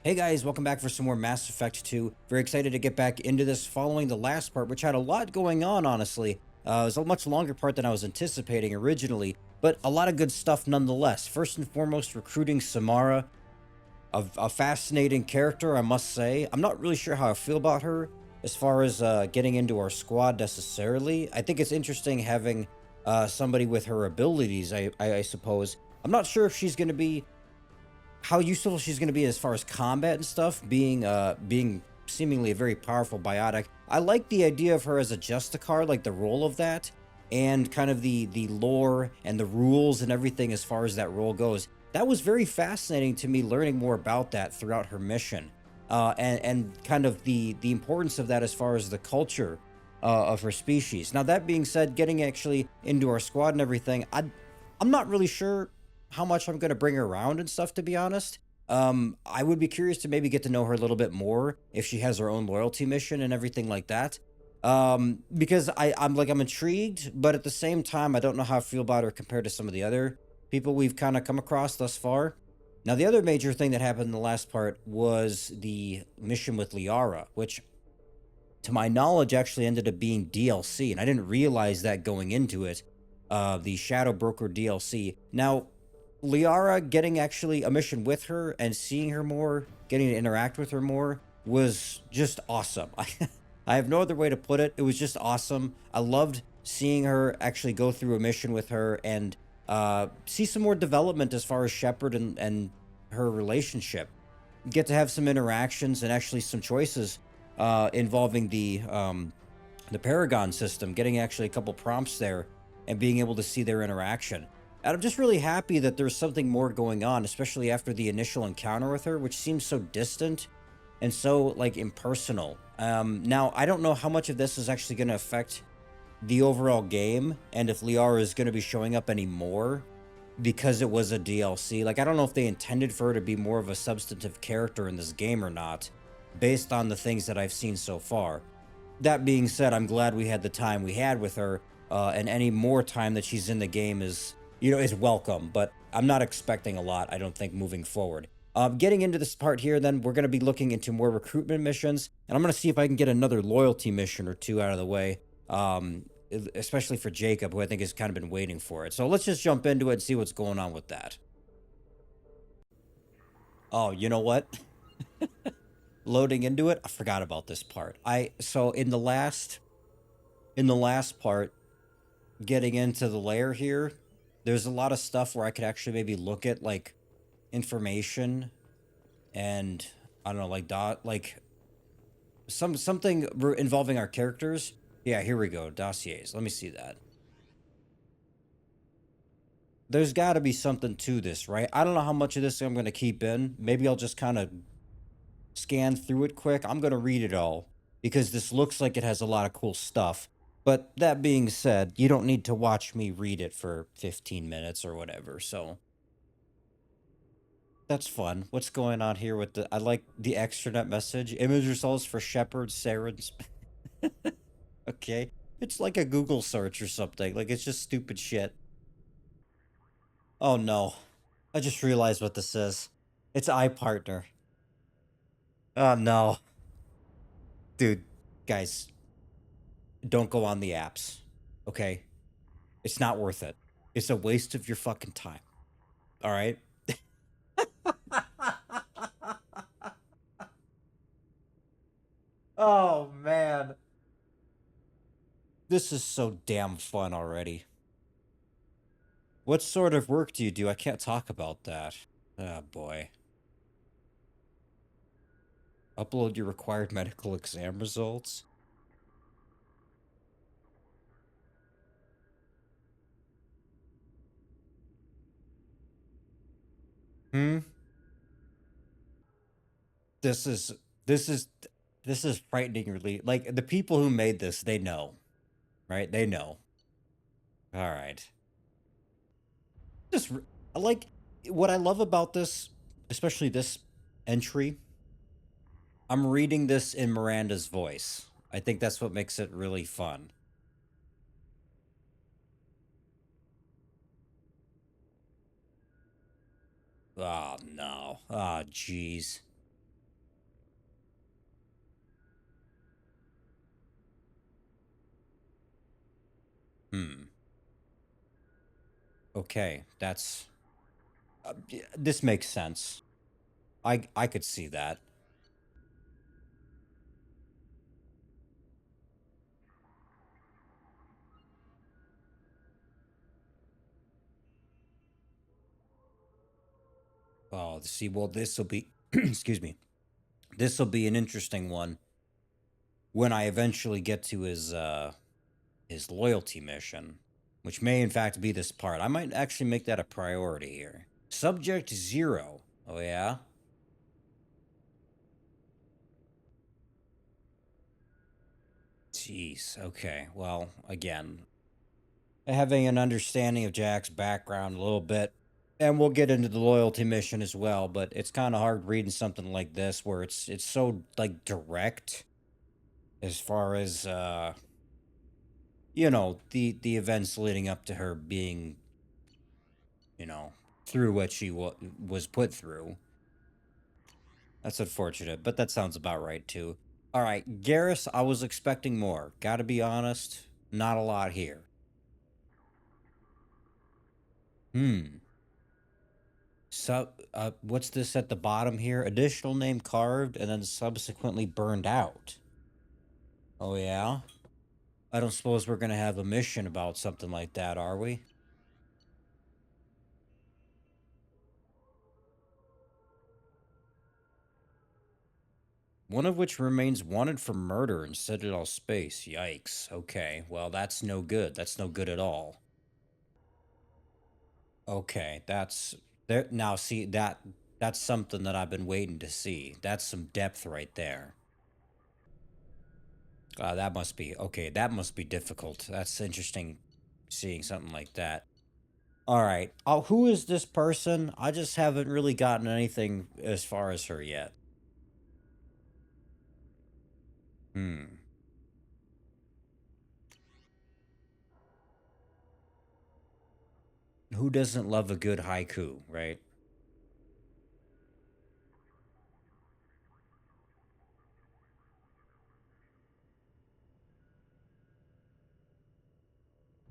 Hey guys, welcome back for some more Mass Effect 2. Very excited to get back into this following the last part, which had a lot going on, honestly. It was a much longer part than I was anticipating originally, but a lot of good stuff nonetheless. First and foremost, recruiting Samara, a fascinating character, I must say. I'm not really sure how I feel about her as far as getting into our squad necessarily. I think it's interesting having somebody with her abilities, I suppose. I'm not sure if she's going to be how useful she's going to be as far as combat and stuff, being seemingly a very powerful biotic. I like the idea of her as a Justicar, like the role of that, and kind of the lore and the rules and everything as far as that role goes. That was very fascinating to me, learning more about that throughout her mission, and kind of the importance of that as far as the culture of her species. Now that being said, getting actually into our squad and everything, I'm not really sure how much I'm going to bring her around and stuff, to be honest. I would be curious to maybe get to know her a little bit more if she has her own loyalty mission and everything like that. Because I'm intrigued, but at the same time, I don't know how I feel about her compared to some of the other people we've kind of come across thus far. Now, the other major thing that happened in the last part was the mission with Liara, which, to my knowledge, actually ended up being DLC, and I didn't realize that going into it. The Shadow Broker DLC. Now, Liara, getting actually a mission with her and seeing her more, getting to interact with her more, was just awesome. I have no other way to put it. It was just awesome. I loved seeing her actually go through a mission with her and see some more development as far as Shepard and her relationship. Get to have some interactions and actually some choices involving the Paragon system, getting actually a couple prompts there and being able to see their interaction. And I'm just really happy that there's something more going on, especially after the initial encounter with her, which seems so distant and so like impersonal. Now, I don't know how much of this is actually going to affect the overall game and if Liara is going to be showing up anymore because it was a DLC. Like, I don't know if they intended for her to be more of a substantive character in this game or not, based on the things that I've seen so far. That being said, I'm glad we had the time we had with her, and any more time that she's in the game is welcome, but I'm not expecting a lot, I don't think, moving forward. Getting into this part here, then, we're going to be looking into more recruitment missions, and I'm going to see if I can get another loyalty mission or two out of the way, especially for Jacob, who I think has kind of been waiting for it. So let's just jump into it and see what's going on with that. Oh, you know what? Loading into it, I forgot about this part. So in the last part, getting into the lair here, there's a lot of stuff where I could actually maybe look at like information and I don't know, like something involving our characters. Yeah, here we go. Dossiers. Let me see that. There's got to be something to this, right? I don't know how much of this I'm going to keep in. Maybe I'll just kind of scan through it quick. I'm going to read it all because this looks like it has a lot of cool stuff. But that being said, you don't need to watch me read it for 15 minutes or whatever. So that's fun. What's going on here with I like the extranet message. Image results for Shepard, Saren's. Okay. It's like a Google search or something. Like, it's just stupid shit. Oh no. I just realized what this is. It's iPartner. Oh no. Dude, guys, don't go on the apps. Okay? It's not worth it. It's a waste of your fucking time. All right? Oh man. This is so damn fun already. What sort of work do you do? I can't talk about that. Oh boy. Upload your required medical exam results. Hmm. This is this is this is frighteningly like the people who made this, they know, right? They know. All right. Just I like what I love about this, especially this entry. I'm reading this in Miranda's voice. I think that's what makes it really fun. Oh no. Oh jeez. Hmm. Okay, this makes sense. I could see that. Oh, see, well, this will be, excuse me, this will be an interesting one when I eventually get to his loyalty mission, which may in fact be this part. I might actually make that a priority here. Subject zero. Oh yeah. Jeez. Okay. Well, again, having an understanding of Jack's background a little bit, and we'll get into the loyalty mission as well. But it's kind of hard reading something like this where it's so like direct as far as the events leading up to her being you know through what she was put through. That's unfortunate, but that sounds about right too. All right, Garrus, I was expecting more. Gotta be honest, not a lot here. Hmm. So, what's this at the bottom here? Additional name carved and then subsequently burned out. Oh, yeah? I don't suppose we're gonna have a mission about something like that, are we? One of which remains wanted for murder in Citadel space. Yikes. Okay, well, that's no good. That's no good at all. Okay, that's there now. See that's something that I've been waiting to see. That's some depth right there. That must be okay. That must be difficult. That's interesting, seeing something like that. All right. Oh, who is this person? I just haven't really gotten anything as far as her yet. Hmm. Who doesn't love a good haiku, right?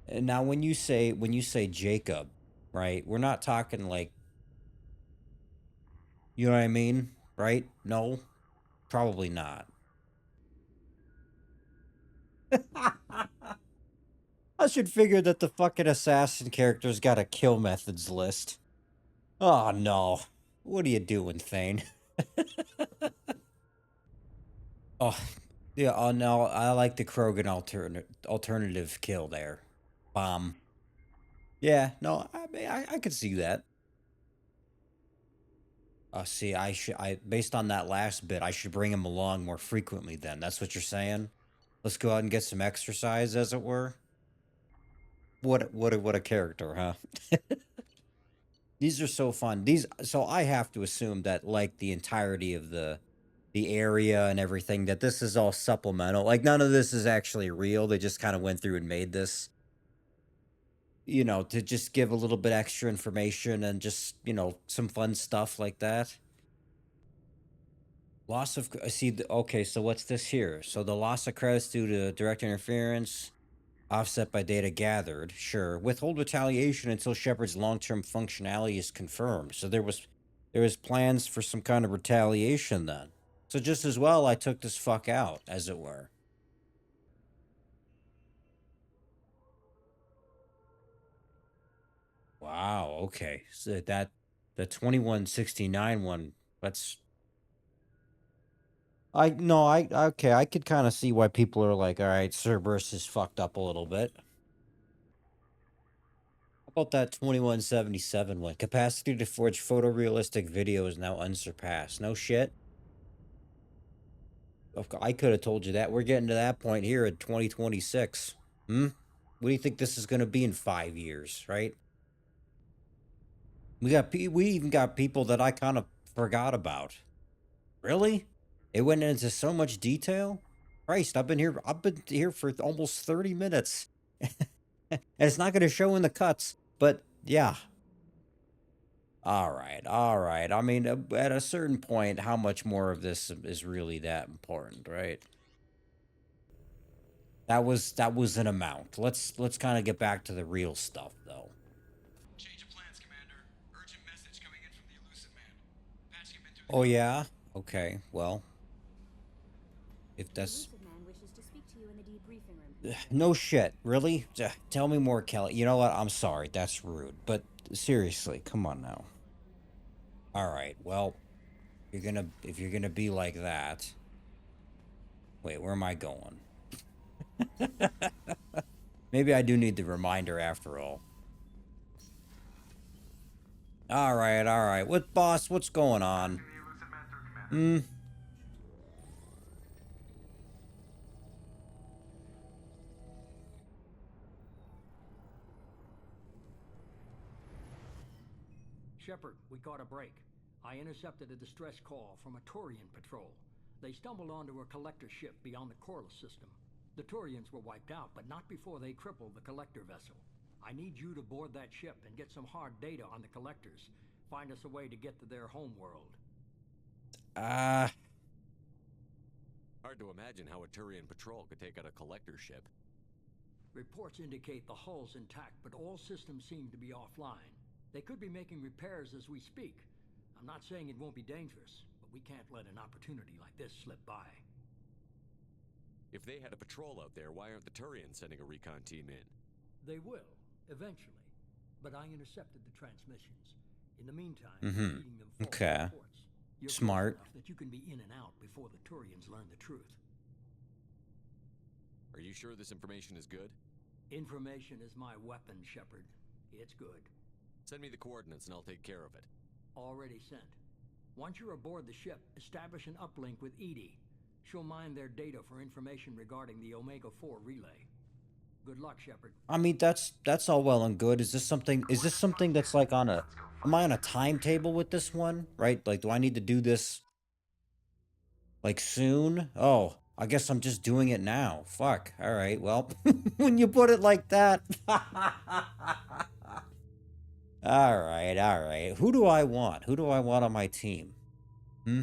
And now, when you say Jacob, right? We're not talking like you know what I mean, right? No, probably not. I should figure that the fucking assassin character's got a kill methods list. Oh no. What are you doing, Thane? Oh, yeah, oh no, I like the Krogan alternative kill there. Bomb. Yeah, no, I could see that. See, I based on that last bit, I should bring him along more frequently then. That's what you're saying? Let's go out and get some exercise, as it were. What a character, huh? These are so fun. So I have to assume that like the entirety of the area and everything that this is all supplemental. Like none of this is actually real. They just kind of went through and made this, to just give a little bit extra information and just, some fun stuff like that. Loss of I see okay, so what's this here? So the loss of credits due to direct interference offset by data gathered. Sure. Withhold retaliation until Shepard's long-term functionality is confirmed. So there was plans for some kind of retaliation then. So just as well I took this fuck out, as it were. Wow, okay. So that the 2169 one, that's I no, I okay, I could kind of see why people are like, all right, Cerberus is fucked up a little bit. How about that 2177 one? Capacity to forge photorealistic video is now unsurpassed. No shit. I could have told you that. We're getting to that point here in 2026. Hmm? What do you think this is going to be in 5 years, right? We even got people that I kind of forgot about. Really? It went into so much detail. Christ, I've been here for almost 30 minutes. And it's not going to show in the cuts, but yeah. All right. All right. I mean, at a certain point, how much more of this is really that important, right? That was an amount. Let's kind of get back to the real stuff though. Change of plans, Commander. Urgent message coming in from the elusive man. Patching him in through the Oh comms. yeah? Okay. Well, if The that's elusive man wishes to speak to you in the debriefing room. no shit. Really? Tell me more, Kelly. You know what? I'm sorry. That's rude. But seriously, come on now. All right. Well, if you're gonna be like that. Wait, where am I going? Maybe I do need the reminder after all. All right, all right. What boss? What's going on? Asking the elusive man through, Commander. Hmm. Shepard, we caught a break. I intercepted a distress call from a Turian patrol. They stumbled onto a collector ship beyond the Corliss system. The Turians were wiped out, but not before they crippled the collector vessel. I need you to board that ship and get some hard data on the collectors. Find us a way to get to their homeworld. Uh, Hard to imagine how a Turian patrol could take out a collector ship. Reports indicate the hull's intact, but all systems seem to be offline. They could be making repairs as we speak. I'm not saying it won't be dangerous, but we can't let an opportunity like this slip by. If they had a patrol out there, why aren't the Turians sending a recon team in? They will, eventually. But I intercepted the transmissions. In the meantime, Mhm. feeding them false Okay. reports. You're close Smart. enough that you can be in and out before the Turians learn the truth. Are you sure this information is good? Information is my weapon, Shepard. It's good. Send me the coordinates and I'll take care of it. Already sent. Once you're aboard the ship, establish an uplink with Edie. She'll mine their data for information regarding the Omega-4 relay. Good luck, Shepard. I mean, that's all well and good. Is this something? Is this something that's like on a? Am I on a timetable with this one? Right? Like, do I need to do this like soon? Oh, I guess I'm just doing it now. Fuck. All right. Well, when you put it like that. All right. All right. Who do I want? Who do I want on my team? Hmm.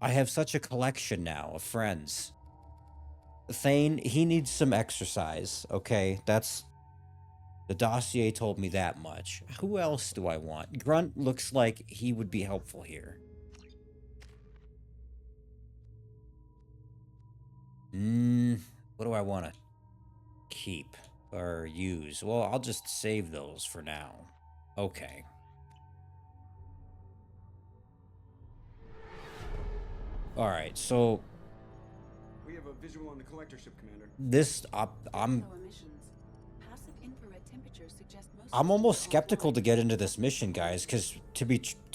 I have such a collection now of friends. Thane, he needs some exercise, okay? That's the dossier told me that much. Who else do I want? Grunt looks like he would be helpful here. What do I want to keep or use? Well, I'll just save those for now. Okay. All right, so We have a visual on the collector ship, Commander. this I'm almost skeptical to get into this mission, guys, because to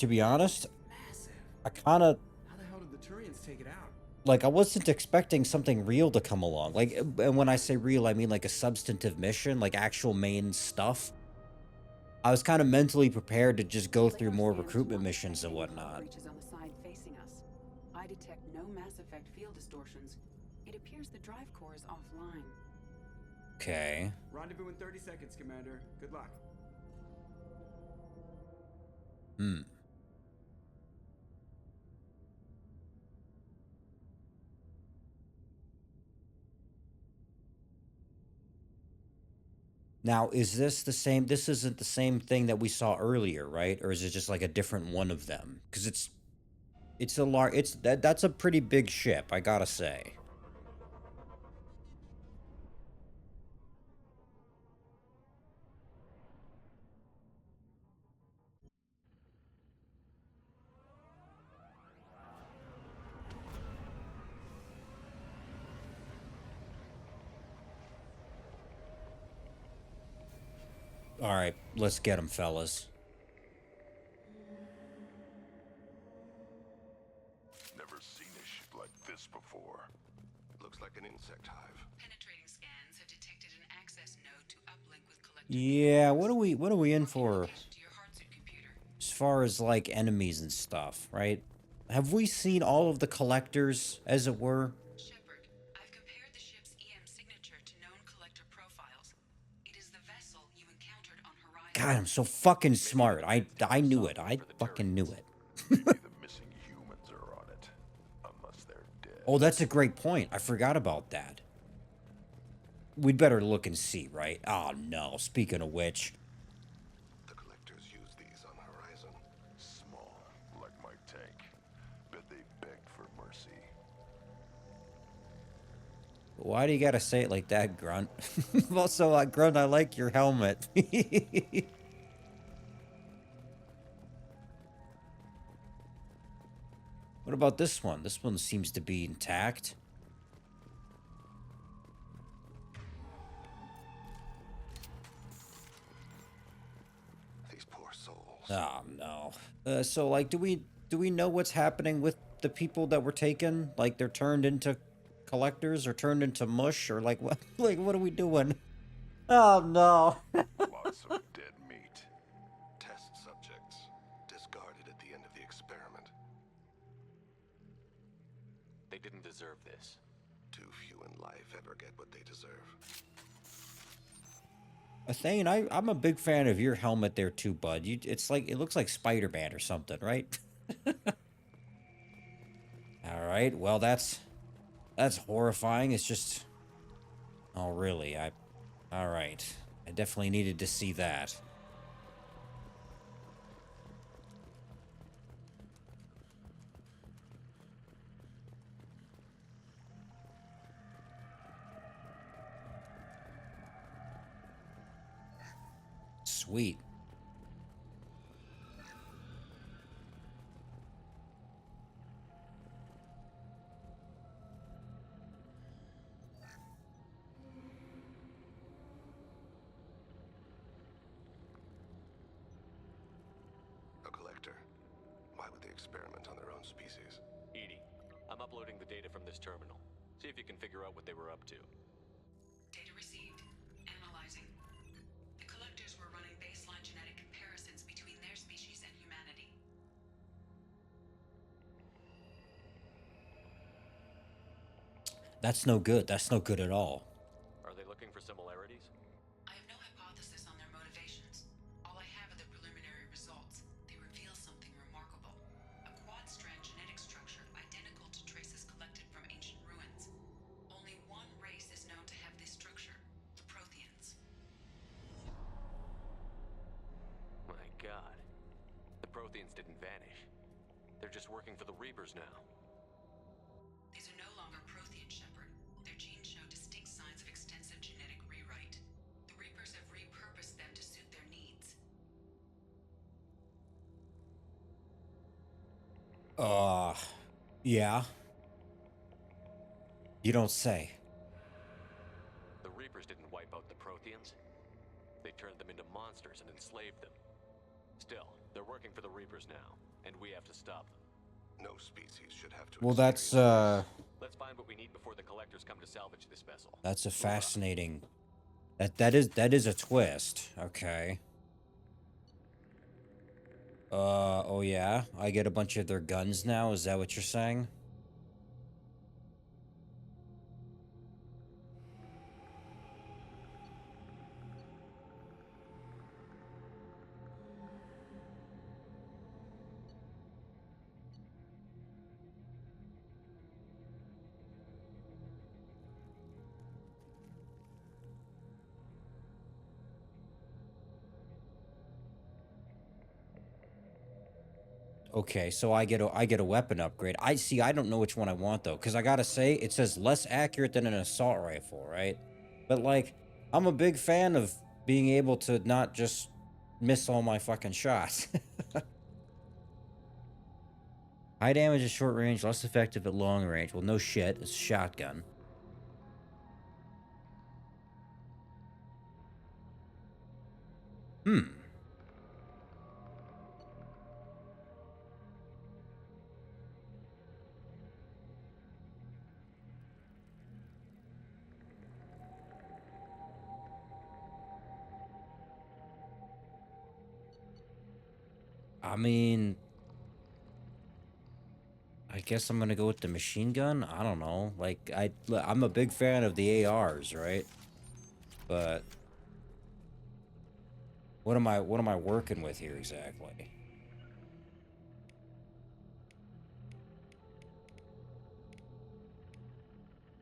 be honest, I kind of How the hell did the Turians take it out? like I wasn't expecting something real to come along. Like, and when I say real, I mean like a substantive mission, like actual main stuff. I was kind of mentally prepared to just go through more recruitment missions and whatnot. On the side facing us. I detect no Mass Effect field distortions. It appears the drive core is offline. Okay. Rendezvous in 30 seconds, Commander. Good luck. Now, is this the same? This isn't the same thing that we saw earlier, right? Or is it just like a different one of them? Because it's a large. That's a pretty big ship, I gotta say. All right, let's get them, fellas. Never seen a ship like this before. Looks like an insect hive. Penetrating scans have detected an access node to uplink with collector. Yeah, what are we in for To your Heartsuit computer. as far as like enemies and stuff, right? Have we seen all of the collectors, as it were? Shepard, I've compared the ship's EM signature to known collector profiles. It is the vessel you encountered on Horizon. God, I'm so fucking smart. I knew it. I fucking knew it. Maybe the missing humans are on it. Unless they're dead. Oh, that's a great point. I forgot about that. we'd better look and see, right? Oh, no. Speaking of which. The collectors use these on Horizon. Small, like my tank. Bet they begged for mercy. Why do you gotta say it like that, Grunt? Also, Grunt, I like your helmet. What about this one? This one seems to be intact. These poor souls. Oh, no. So, like, do we know what's happening with the people that were taken? Like, they're turned into collectors or turned into mush or like what? Like, what are we doing? Oh, no. Lots of dead meat. Test subjects. Discarded at the end of the experiment. They didn't deserve this. Too few in life ever get what they deserve. Thane, I'm a big fan of your helmet there too, bud. It's like it looks like Spider-Man or something, right? All right. Well, that's horrifying. It's just, oh really? All right. I definitely needed to see that. Sweet. A collector. Why would they experiment on their own species? Edie, I'm uploading the data from this terminal. See if you can figure out what they were up to. Data received. Analyzing. The collectors were running baseline genetic comparisons between their species and humanity. That's no good. That's no good at all. Are they looking for similarities? I have no hypothesis on their motivations. All I have are the preliminary results. They reveal something remarkable. A quad-strand genetic structure identical to traces collected from ancient ruins. Only one race is known to have this structure, the Protheans. My God. The Protheans didn't vanish. They're just working for the Reapers now. These are no longer Prothean, Shepard. Their genes show distinct signs of extensive genetic rewrite. The Reapers have repurposed them to suit their needs. Yeah. You don't say. The Reapers didn't wipe out the Protheans. They turned them into monsters and enslaved them. Still, they're working for the Reapers now, and we have to stop them. No species should have to. Well, that's Let's find what we need before the collectors come to salvage this vessel. that's a fascinating. That is a twist. Okay. Oh yeah, I get a bunch of their guns now. Is that what you're saying? Okay, so I get a weapon upgrade. I see. I don't know which one I want though, because I gotta say it says less accurate than an assault rifle, right? But like, I'm a big fan of being able to not just miss all my fucking shots. High damage at short range, less effective at long range. Well, no shit. It's a shotgun. Hmm. I mean, I guess I'm gonna go with the machine gun. I don't know. Like, I'm a big fan of the ARs, right? But what am I working with here exactly?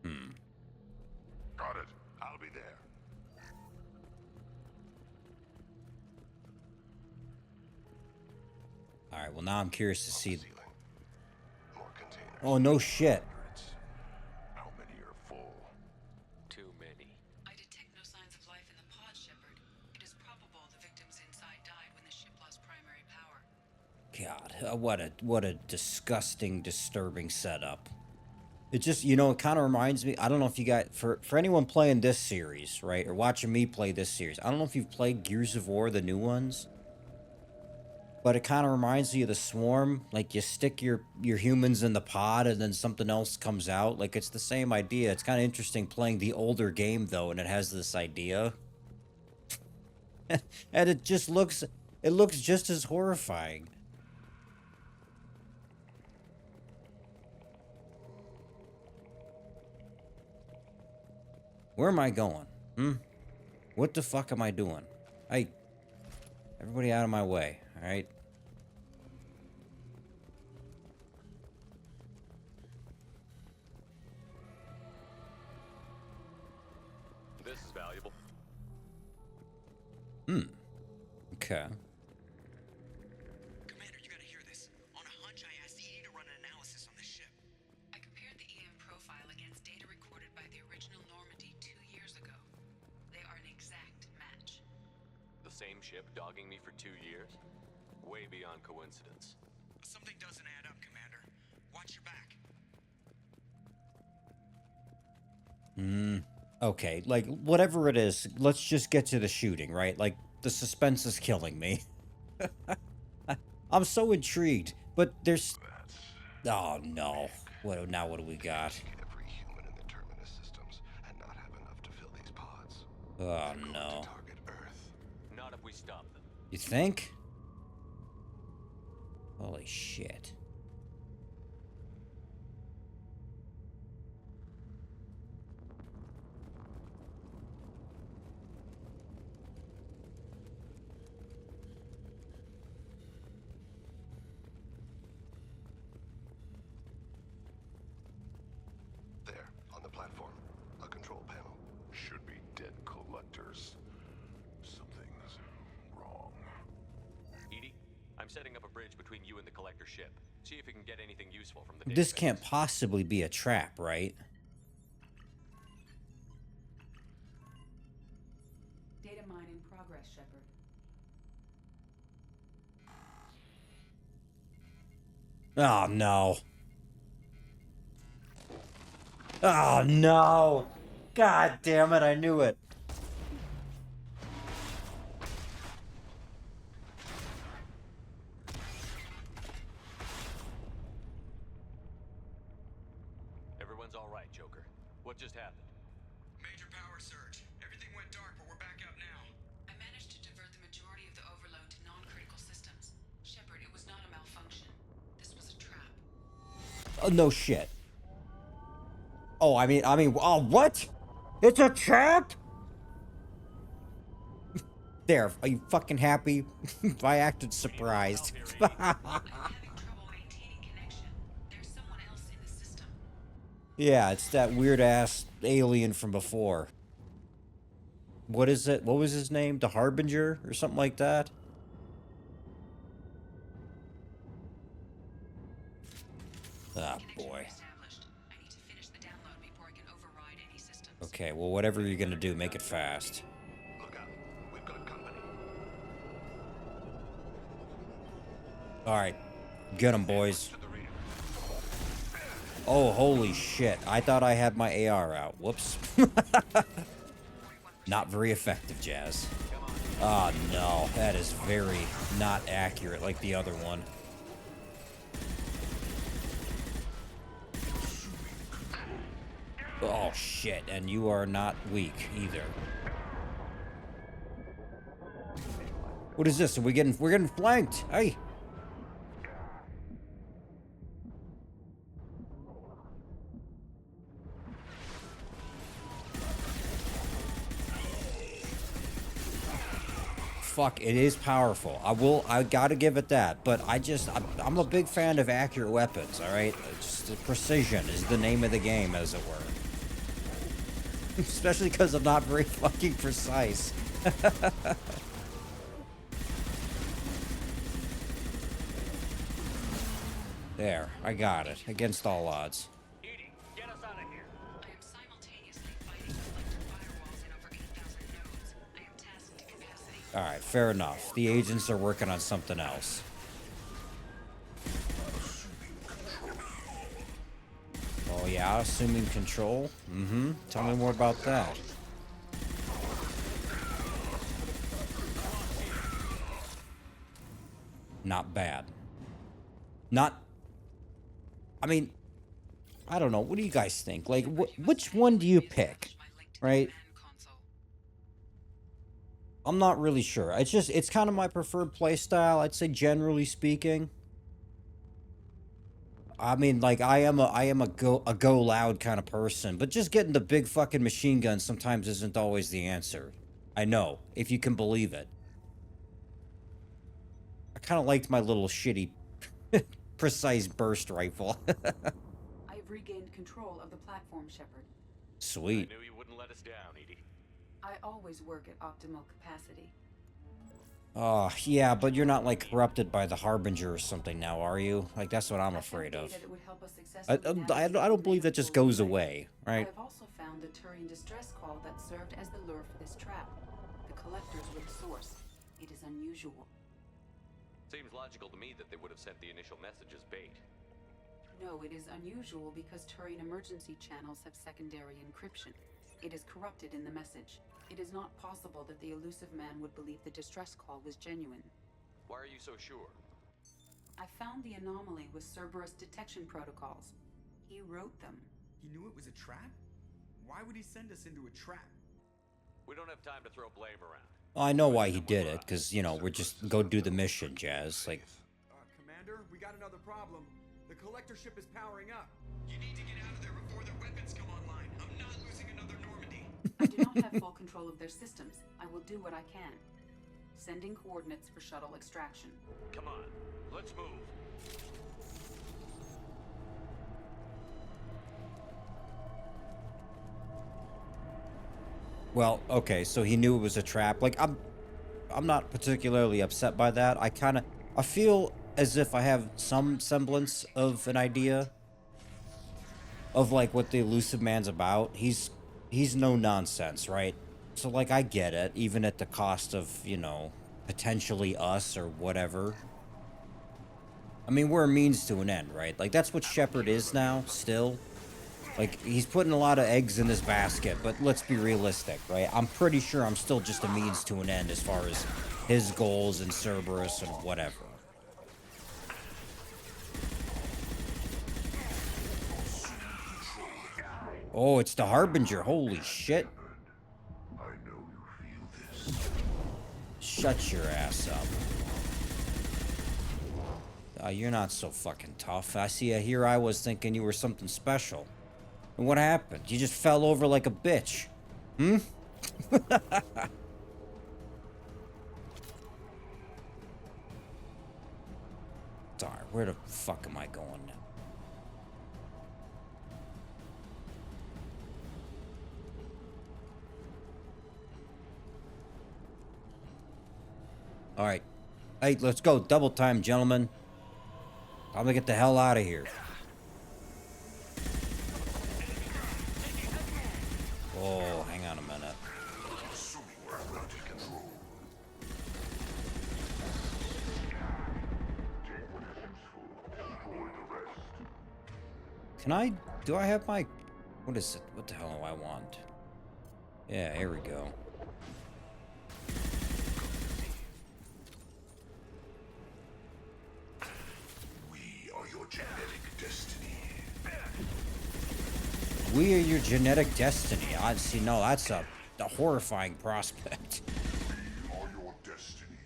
Hmm. Got it. I'll be there. well, now I'm curious to see. Ceiling. More containers. Oh, no shit. Hundreds. How many are full? Too many. I detect no signs of life in the pod, Shepard. It is probable the victims inside died when the ship lost primary power. God, what a disgusting, disturbing setup. It just, you know, it kind of reminds me, I don't know if you got, for anyone playing this series, right, or watching me play this series, I don't know if you've played Gears of War, the new ones, but it kind of reminds me of the Swarm. Like, you stick your humans in the pod and then something else comes out. Like, it's the same idea. It's kind of interesting playing the older game, though, and it has this idea. And it looks just as horrifying. Where am I going? What the fuck am I doing? Everybody out of my way, alright? This is valuable. Okay. Commander, you gotta hear this. On a hunch, I asked ED to run an analysis on this ship. I compared the EM profile against data recorded by the original Normandy 2 years ago. They are an exact match. The same ship dogging me for 2 years? Way beyond coincidence. Something doesn't add up, Commander. Watch your back. Okay, like, whatever it is, let's just get to the shooting, right? Like, the suspense is killing me. I'm so intrigued, but there's... Oh, no. Now what do we got? Every human in the terminus systems and not have enough to fill these pods. Oh, They're going no. to target Earth. Not if we stop them. You think? Holy shit. There, on the platform. A control panel. Should be dead collectors. Something's wrong. ED, I'm setting up a bridge between you and the collector ship. See if you can get anything useful from the This database. can't possibly be a trap, right? Data mine in progress, Shepard. Oh, no. Oh, no. God damn it, I knew it. Everyone's all right, Joker. What just happened? Major power surge. Everything went dark, but we're back up now. I managed to divert the majority of the overload to non-critical systems. Shepard, it was not a malfunction. This was a trap. Oh, no shit. Oh, I mean, oh, what? It's a trap? There, are you fucking happy? I acted surprised. I'm having trouble maintaining connection. There's someone else in the system. Yeah, it's that weird-ass alien from before. What is it? What was his name? The Harbinger? Or something like that? Ah, boy. Established. I need to finish the download before I can override any systems. Okay, well, whatever you're gonna do, make it fast. Look out. We've got company. Alright. Get him, boys. To the rear. Oh, holy shit. I thought I had my AR out. Whoops. Not very effective, Jazz. Oh, no. That is very not accurate like the other one. Oh, shit. And you are not weak, either. What is this? We're getting flanked. Hey. Fuck, it is powerful. I gotta give it that. But I'm a big fan of accurate weapons, alright? Just precision is the name of the game, as it were. Especially because I'm not very fucking precise. There, I got it. Against all odds. Edie, get us out of here. I am simultaneously fighting collector firewalls in over 8,000 nodes. I am tasked to capacity. Alright, fair enough. The agents are working on something else. Oh yeah, assuming control? Mm-hmm. Tell me more about that. Not bad. Not... I mean, I don't know. What do you guys think? Like, which one do you pick? Right? I'm not really sure. It's kind of my preferred playstyle, I'd say, generally speaking. I mean, like, I am a go loud kind of person, but just getting the big fucking machine gun sometimes isn't always the answer. I know, if you can believe it. I kind of liked my little shitty precise burst rifle. I've regained control of the platform, Shepard. Sweet. I knew you wouldn't let us down, Edie. I always work at optimal capacity. Oh, yeah, but you're not, like, corrupted by the Harbinger or something now, are you? Like, that's what I'm I afraid found of. data that would help us I successfully don't believe that just goes away, right? I've also found the Turian distress call that served as the lure for this trap. The collectors were the source. It is unusual. Seems logical to me that they would have sent the initial message as bait. No, it is unusual because Turian emergency channels have secondary encryption. It is corrupted in the message. It is not possible that the elusive man would believe the distress call was genuine. Why are you so sure? I found the anomaly with Cerberus detection protocols. He wrote them. He knew it was a trap? Why would he send us into a trap? We don't have time to throw blame around. Well, I know why he did it, because, you know, we're just go do the mission, Jazz. Like, Commander, we got another problem. The collector ship is powering up. You need to get out of there before their weapons come online. I'm not losing another Normandy. I do not have full control of their systems. I will do what I can. Sending coordinates for shuttle extraction. Come on, let's move. well, okay, so he knew it was a trap. Like, I'm not particularly upset by that. I feel as if I have some semblance of an idea of, like, what the elusive man's about. He's no nonsense, right? So, like, I get it, even at the cost of, you know, potentially us or whatever. I mean, we're a means to an end, right? Like, that's what Shepard is now, still. Like, he's putting a lot of eggs in this basket, but let's be realistic, right? I'm pretty sure I'm still just a means to an end as far as his goals and Cerberus and whatever. Oh, it's the Harbinger. Holy shit. I know you feel this. Shut your ass up. You're not so fucking tough. I see. Here I was thinking you were something special. And what happened? You just fell over like a bitch. Hmm? Sorry, where the fuck am I going now? Alright. Hey, let's go. Double time, gentlemen. I'm gonna get the hell out of here. Oh, hang on a minute. Assuming we're not in control. Take what is useful. Destroy the rest. Can I... Do I have my... What is it? What the hell do I want? Yeah, here we go. We are your genetic destiny. We are your genetic destiny. I see. No, that's a horrifying prospect. We are your destiny.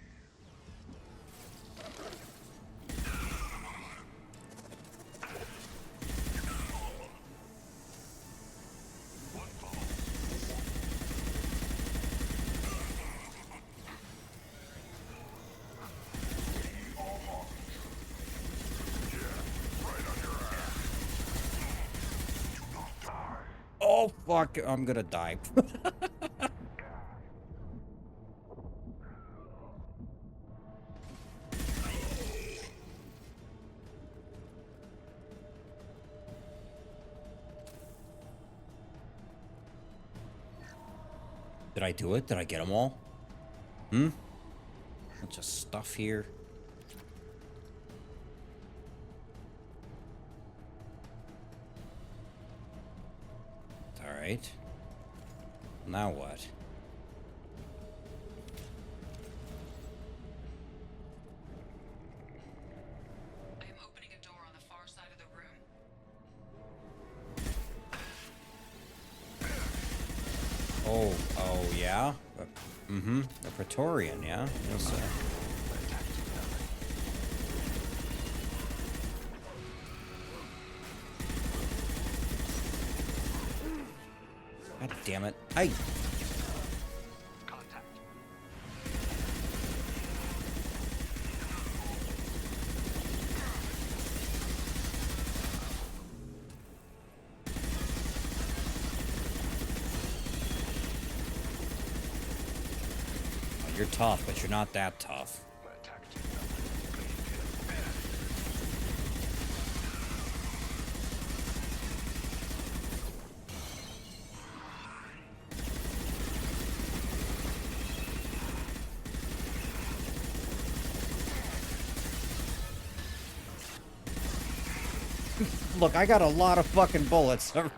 Oh, fuck. I'm gonna die. Did I do it? Did I get them all? Hmm? Bunch of stuff here. Alright. Now what? I am opening a door on the far side of the room. Oh, yeah? A Praetorian, yeah? Yes, sir. God damn it. Contact. You're tough, but you're not that tough. My attack team. Look, I got a lot of fucking bullets, alright?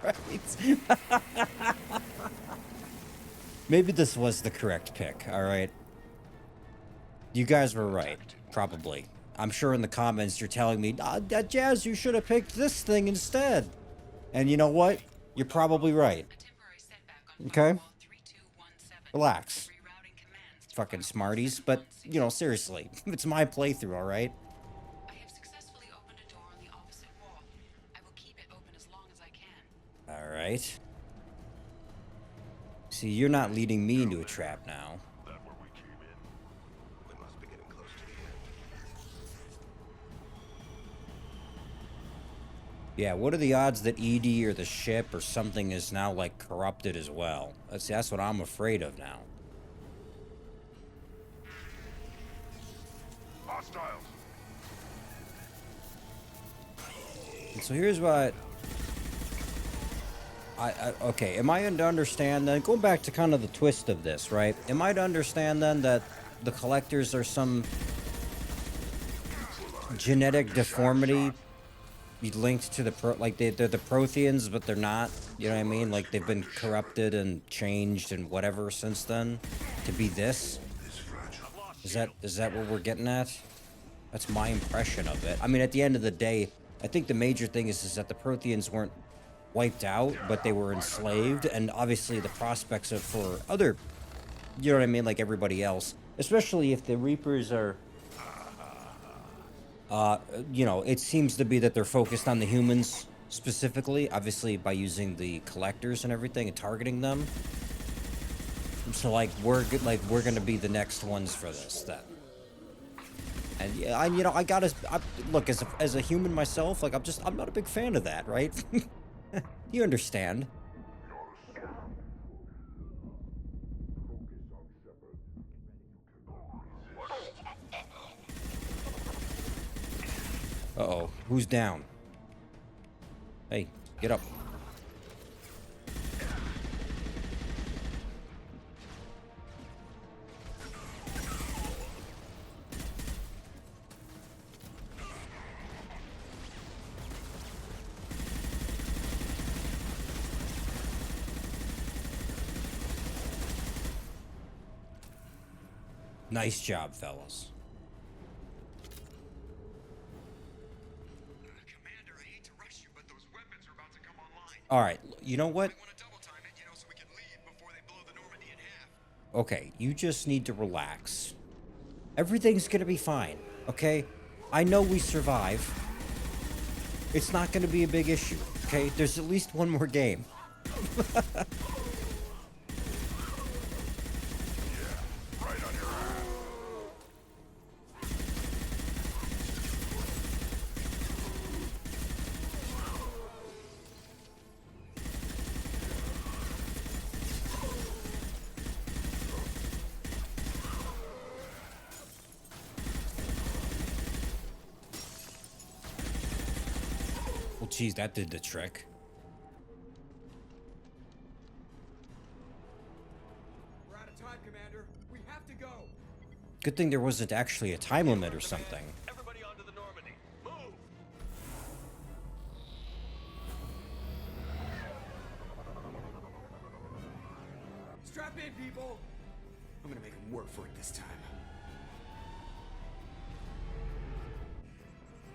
Maybe this was the correct pick, alright? You guys were right, probably. I'm sure in the comments you're telling me, Jazz, you should have picked this thing instead. And you know what? You're probably right. A temporary setback on Okay? firewall 3217. Relax. Rerouting commands to Fucking firewall smarties, but, 716. you know, seriously. It's my playthrough, alright? I have successfully opened a door on the opposite wall. I will keep it open as long as I can. Alright. See, you're not leading me into a trap now. That where we came in? We must be getting close to the end. Yeah, what are the odds that ED or the ship or something is now, like, corrupted as well? That's what I'm afraid of now. Hostiles! And so here's what... okay, am I to understand then, going back to kind of the twist of this, right? Am I to understand then that the collectors are some genetic deformity linked to the like they're the Protheans, but they're not, you know what I mean? Like they've been corrupted and changed and whatever since then to be this? Is that what we're getting at? That's my impression of it. I mean, at the end of the day, I think the major thing is that the Protheans weren't wiped out, but they were enslaved, and obviously the prospects of for other, you know what I mean, like everybody else, especially if the Reapers are, you know, it seems to be that they're focused on the humans specifically, obviously by using the collectors and everything and targeting them. So like we're gonna be the next ones for this then. And yeah, you know, look, as a human myself, like I'm not a big fan of that, right? You understand. Uh-oh, who's down? Hey, get up. Nice job, fellas. Commander, I hate to rush you, but those weapons are about to come online. All right, you know what? I want to double time it, you know, so we can leave before they blow the Normandy in half. Okay, you just need to relax. Everything's gonna be fine, okay? I know we survive. It's not gonna be a big issue, okay? There's at least one more game. Right on your ass. Well, geez, that did the trick. Good thing there wasn't actually a time limit or something. Everybody onto the Normandy. Move! Strap in, people! I'm gonna make him work for it this time.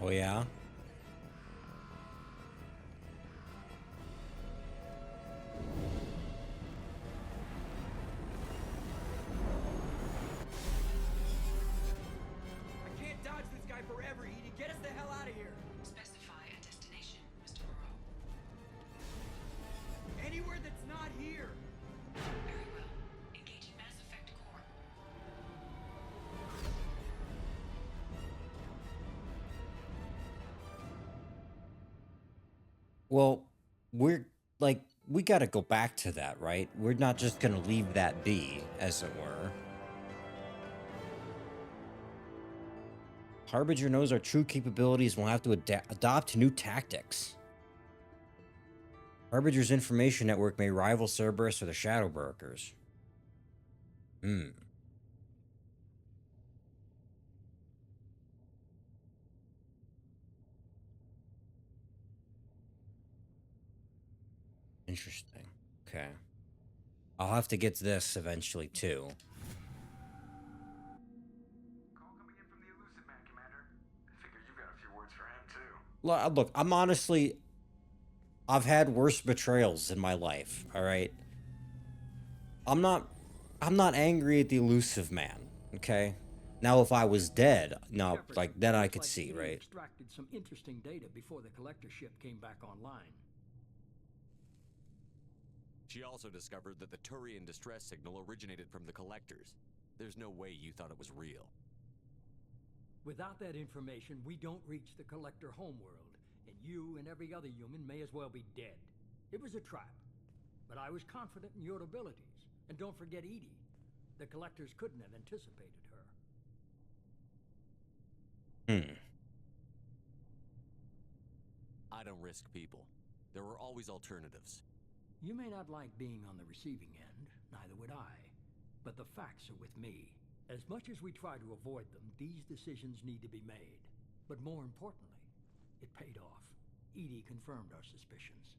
Oh yeah? I can't dodge this guy forever, Edie. Get us the hell out of here. Specify a destination, Mr. Moreau. Anywhere that's not here. Very well. Engaging Mass Effect core. Well, we're like, we gotta go back to that, right? We're not just gonna leave that be, as it were. Harbinger knows our true capabilities and will have to adopt new tactics. Harbinger's information network may rival Cerberus or the Shadow Brokers. Interesting. Okay. I'll have to get to this eventually, too. Call coming in from the Elusive Man, Commander. I figure you've got a few words for him, too. Look, I'm honestly... I've had worse betrayals in my life, alright? I'm not angry at the Elusive Man, okay? Now, if I was dead, no, Shepard, like, then I looks could like see, you right? extracted some interesting data before the collector ship came back online. She also discovered that the Turian distress signal originated from the collectors. There's no way you thought it was real. Without that information, we don't reach the collector homeworld, and you and every other human may as well be dead. It was a trap, but I was confident in your abilities. And don't forget Edie. The collectors couldn't have anticipated her. I don't risk people. There are always alternatives. You may not like being on the receiving end, neither would I. But the facts are with me. As much as we try to avoid them, these decisions need to be made. But more importantly, it paid off. Edie confirmed our suspicions.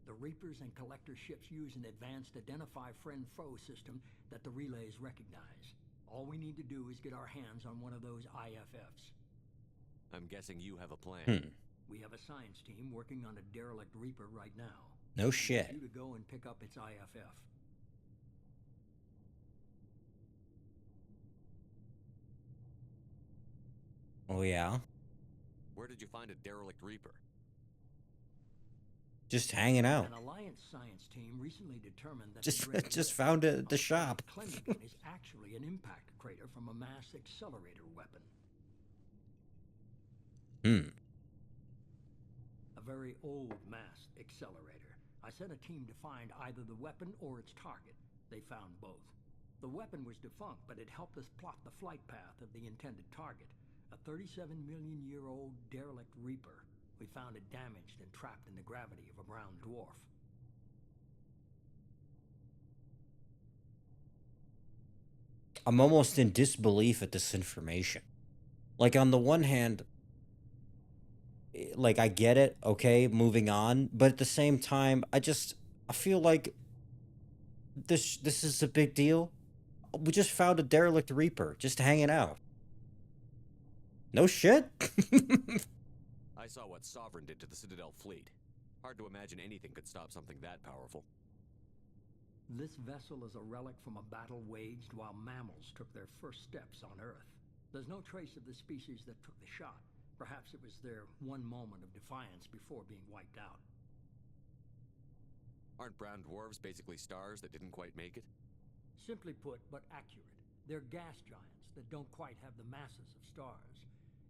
The Reapers and Collector ships use an advanced Identify Friend-Foe system that the relays recognize. All we need to do is get our hands on one of those IFFs. I'm guessing you have a plan. We have a science team working on a derelict Reaper right now. No shit. I need you to go and pick up its IFF. Oh, yeah? Where did you find a derelict Reaper? Just hanging out. An Alliance science team recently determined that Just found it at the shop. Clendigan is actually an impact crater from a mass accelerator weapon. A very old mass accelerator. I sent a team to find either the weapon or its target. They found both. The weapon was defunct, but it helped us plot the flight path of the intended target. A 37-million-year-old derelict Reaper. We found it damaged and trapped in the gravity of a brown dwarf. I'm almost in disbelief at this information. Like, on the one hand, like, I get it, okay, moving on, but at the same time, I feel like this is a big deal. We just found a derelict Reaper, just hanging out. No shit? I saw what Sovereign did to the Citadel fleet. Hard to imagine anything could stop something that powerful. This vessel is a relic from a battle waged while mammals took their first steps on Earth. There's no trace of the species that took the shot. Perhaps it was their one moment of defiance before being wiped out. Aren't brown dwarves basically stars that didn't quite make it? Simply put, but accurate. They're gas giants that don't quite have the masses of stars.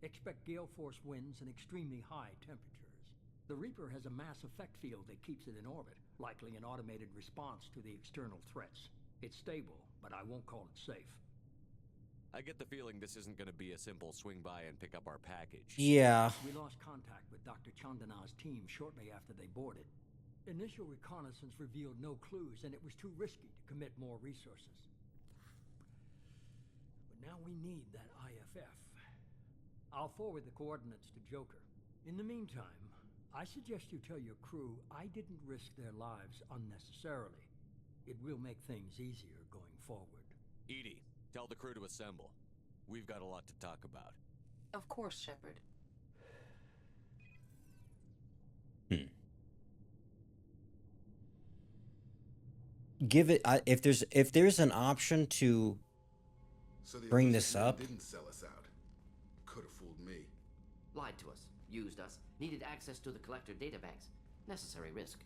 Expect gale force winds and extremely high temperatures. The Reaper has a mass effect field that keeps it in orbit, likely an automated response to the external threats. It's stable, but I won't call it safe. I get the feeling this isn't going to be a simple swing by and pick up our package. Yeah. We lost contact with Dr. Chandana's team shortly after they boarded. Initial reconnaissance revealed no clues, and it was too risky to commit more resources. But now we need that IFF. I'll forward the coordinates to Joker. In the meantime, I suggest you tell your crew I didn't risk their lives unnecessarily. It will make things easier going forward. Edie, tell the crew to assemble. We've got a lot to talk about. Of course, Shepard. Give it if there's an option to So the bring elusive this man up. didn't sell us out. Could have fooled me. Lied to us, used us, needed access to the collector databanks. Necessary risk.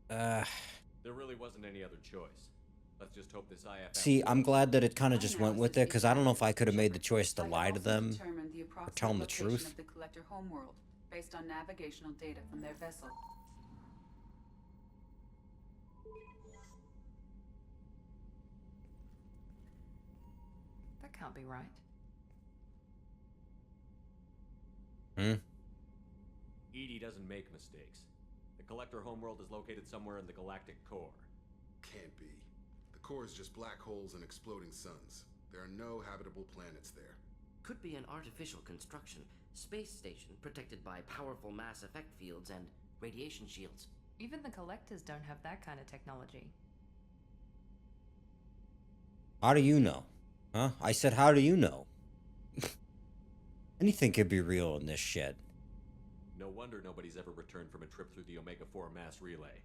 There really wasn't any other choice. Let's just hope this IFF... See, I'm glad that it kind of just went with it, because I don't know if I could have made the choice to lie to them or tell them the truth. Of the collector homeworld, based on navigational data from their vessel. That can't be right. Edie doesn't make mistakes. The collector homeworld is located somewhere in the galactic core. Can't be. The core is just black holes and exploding suns. There are no habitable planets there. Could be an artificial construction, space station protected by powerful mass effect fields and radiation shields. Even the collectors don't have that kind of technology. How do you know? Huh? I said, how do you know? Anything could be real in this shit. No wonder nobody's ever returned from a trip through the Omega-4 mass relay.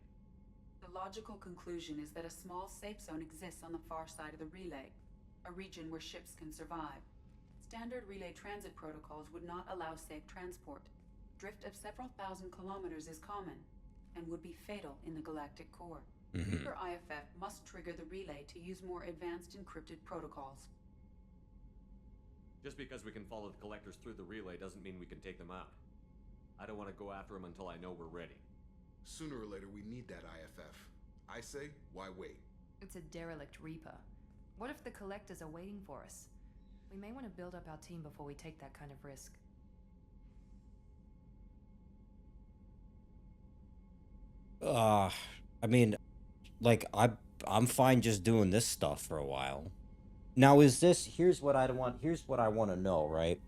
The logical conclusion is that a small safe zone exists on the far side of the relay, a region where ships can survive. Standard relay transit protocols would not allow safe transport. Drift of several thousand kilometers is common, and would be fatal in the galactic core. Your IFF must trigger the relay to use more advanced encrypted protocols. Just because we can follow the collectors through the relay doesn't mean we can take them out. I don't want to go after them until I know we're ready. Sooner or later, we need that IFF. I say, why wait? It's a derelict Reaper. What if the collectors are waiting for us? We may want to build up our team before we take that kind of risk. I mean, like, I'm fine just doing this stuff for a while. Now, here's what I want to know, right?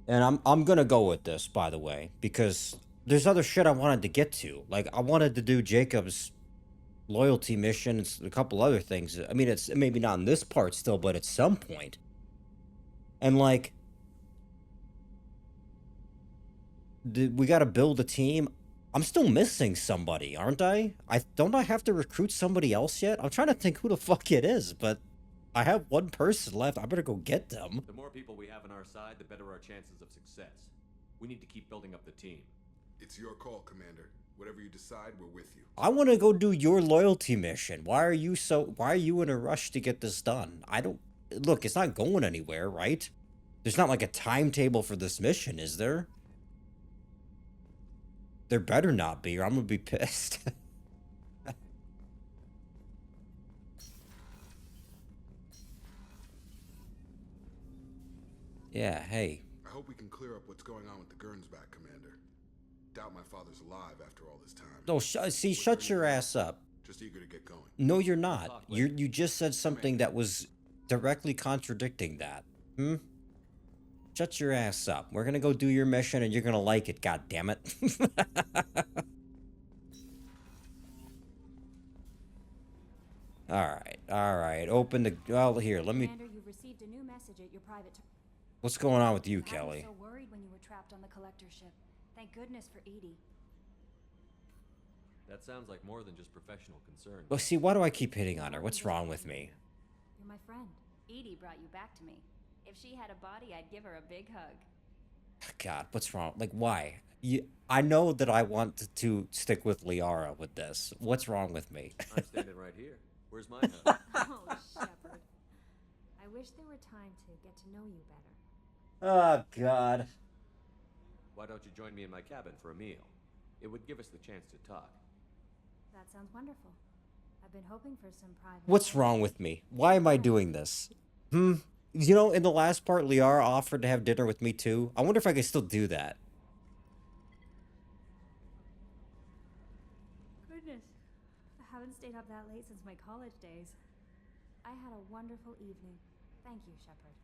And I'm gonna go with this, by the way, because there's other shit I wanted to get to. Like, I wanted to do Jacob's loyalty mission and a couple other things. I mean, it's maybe not in this part still, but at some point. And, like, we gotta build a team. I'm still missing somebody, aren't I? Don't I have to recruit somebody else yet? I'm trying to think who the fuck it is, but I have one person left. I better go get them. The more people we have on our side, the better our chances of success. We need to keep building up the team. It's your call, Commander. Whatever you decide, we're with you. I want to go do your loyalty mission. Why are you in a rush to get this done? Look, it's not going anywhere, right? There's not like a timetable for this mission, is there? There better not be, or I'm gonna be pissed. Yeah, hey. I hope we can clear up what's going on with the Gernsback, Commander. Doubt my father's alive after all this time. No, shut your ass up. Just eager to get going. No, you're not. You just said something that was directly contradicting that. Shut your ass up. We're gonna go do your mission and you're gonna like it, god damn it. Alright. Open the here, let me Commander, you've received a new message at your private. What's going on with you, I was Kelly? so worried when you were trapped on the collector ship. Thank goodness for Edie. That sounds like more than just professional concern. Well, see, why do I keep hitting on her? What's wrong with me? You're my friend. Edie brought you back to me. If she had a body, I'd give her a big hug. God, what's wrong? Like, why? I know that I want to stick with Liara with this. What's wrong with me? I'm standing right here. Where's my hug? Oh, Shepard. I wish there were time to get to know you better. Oh, God. Why don't you join me in my cabin for a meal? It would give us the chance to talk. That sounds wonderful. I've been hoping for some private... What's wrong with me? Why am I doing this? You know, in the last part, Liara offered to have dinner with me, too. I wonder if I could still do that. Goodness. I haven't stayed up that late since my college days. I had a wonderful evening. Thank you, Shepard.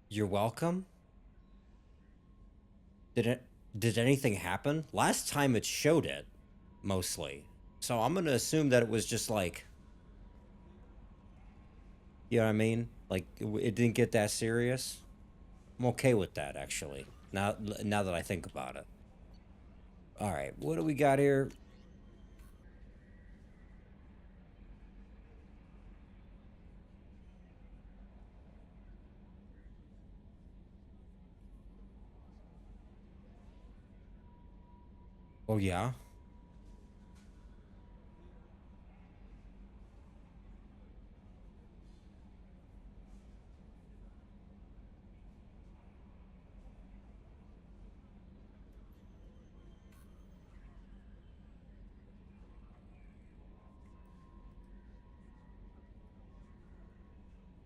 You're welcome. Did anything happen? Last time it showed it, mostly. So I'm gonna assume that it was just like, you know what I mean? Like it didn't get that serious. I'm okay with that, actually. Now that I think about it. All right, what do we got here? Oh yeah.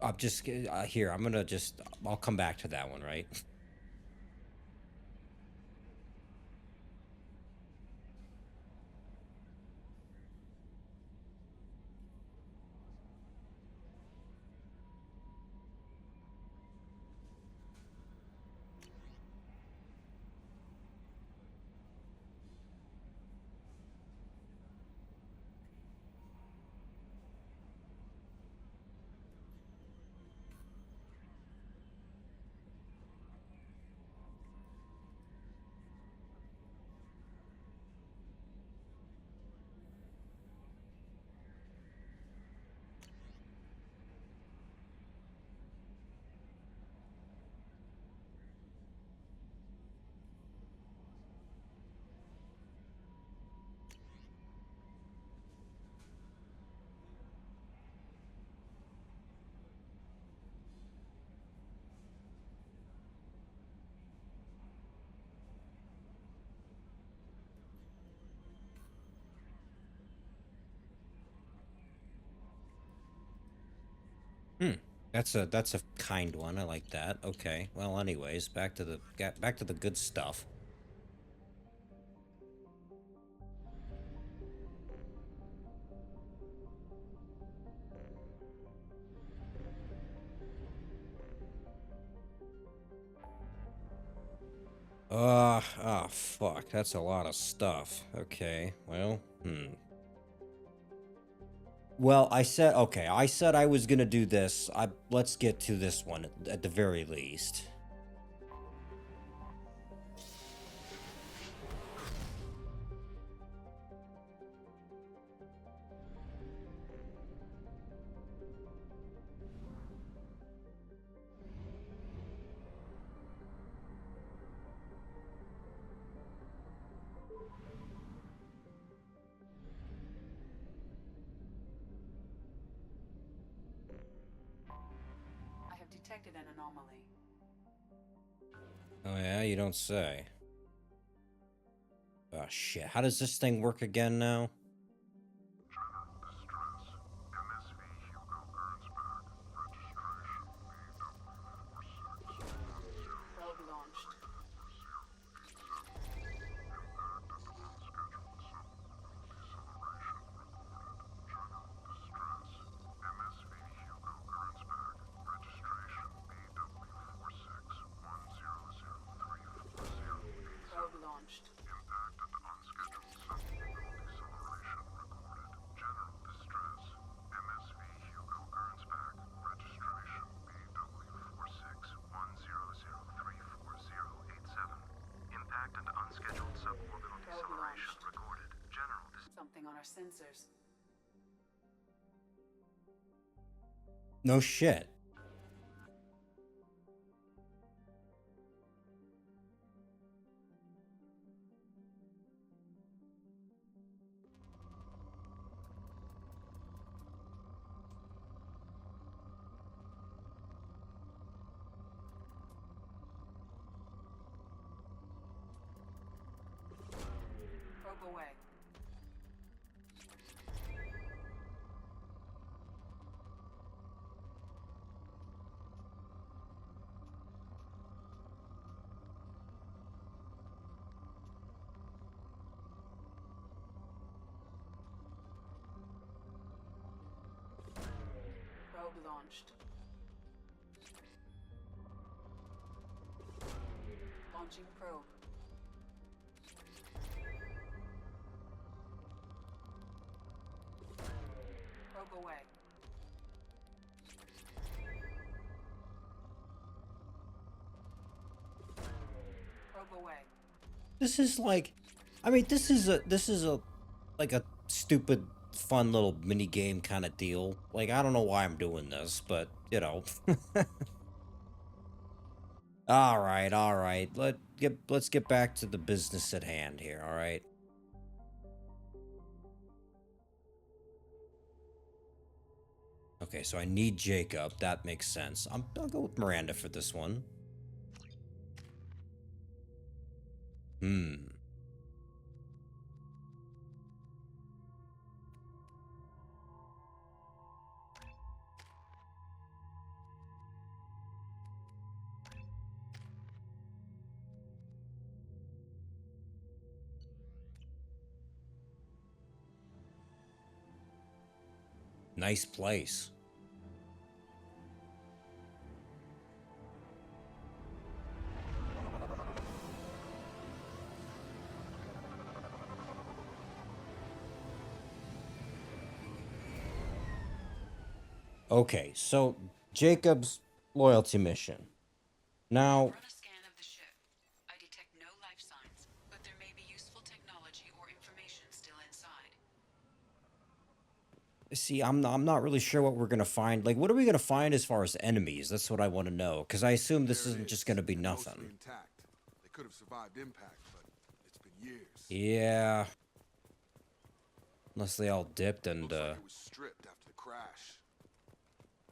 I'm just here. I'll come back to that one, right? Hmm. That's a kind one. I like that. Okay. Well, anyways, back to the good stuff. Oh fuck. That's a lot of stuff. Okay. Well, Well, I said I was gonna do this. Let's get to this one at the very least. I have detected an anomaly. Oh yeah, you don't say. Oh shit. How does this thing work again now? Probe launched. Probe launched. Probe launched. Something on our sensors. No shit. Probe away. Launched. Launching probe. Probe away. Probe away. This is like, I mean, this is a like a stupid, fun little mini game kind of deal. Like, I don't know why I'm doing this, but you know. All right, all right. Let's get back to the business at hand here. All right. Okay, so I need Jacob. That makes sense. I'll go with Miranda for this one. Hmm. Nice place. Okay, so Jacob's loyalty mission. Now, Run a scan of the ship. I detect no life signs, but there may be useful technology or information still inside. see, I'm not really sure what we're gonna find. Like, what are we gonna find as far as enemies? That's what I want to know, because I assume this There it isn't just is, gonna be and mostly nothing. intact. They could have survived impact, but it's been years. Yeah. Unless they all dipped and, Looks like it was stripped after the crash.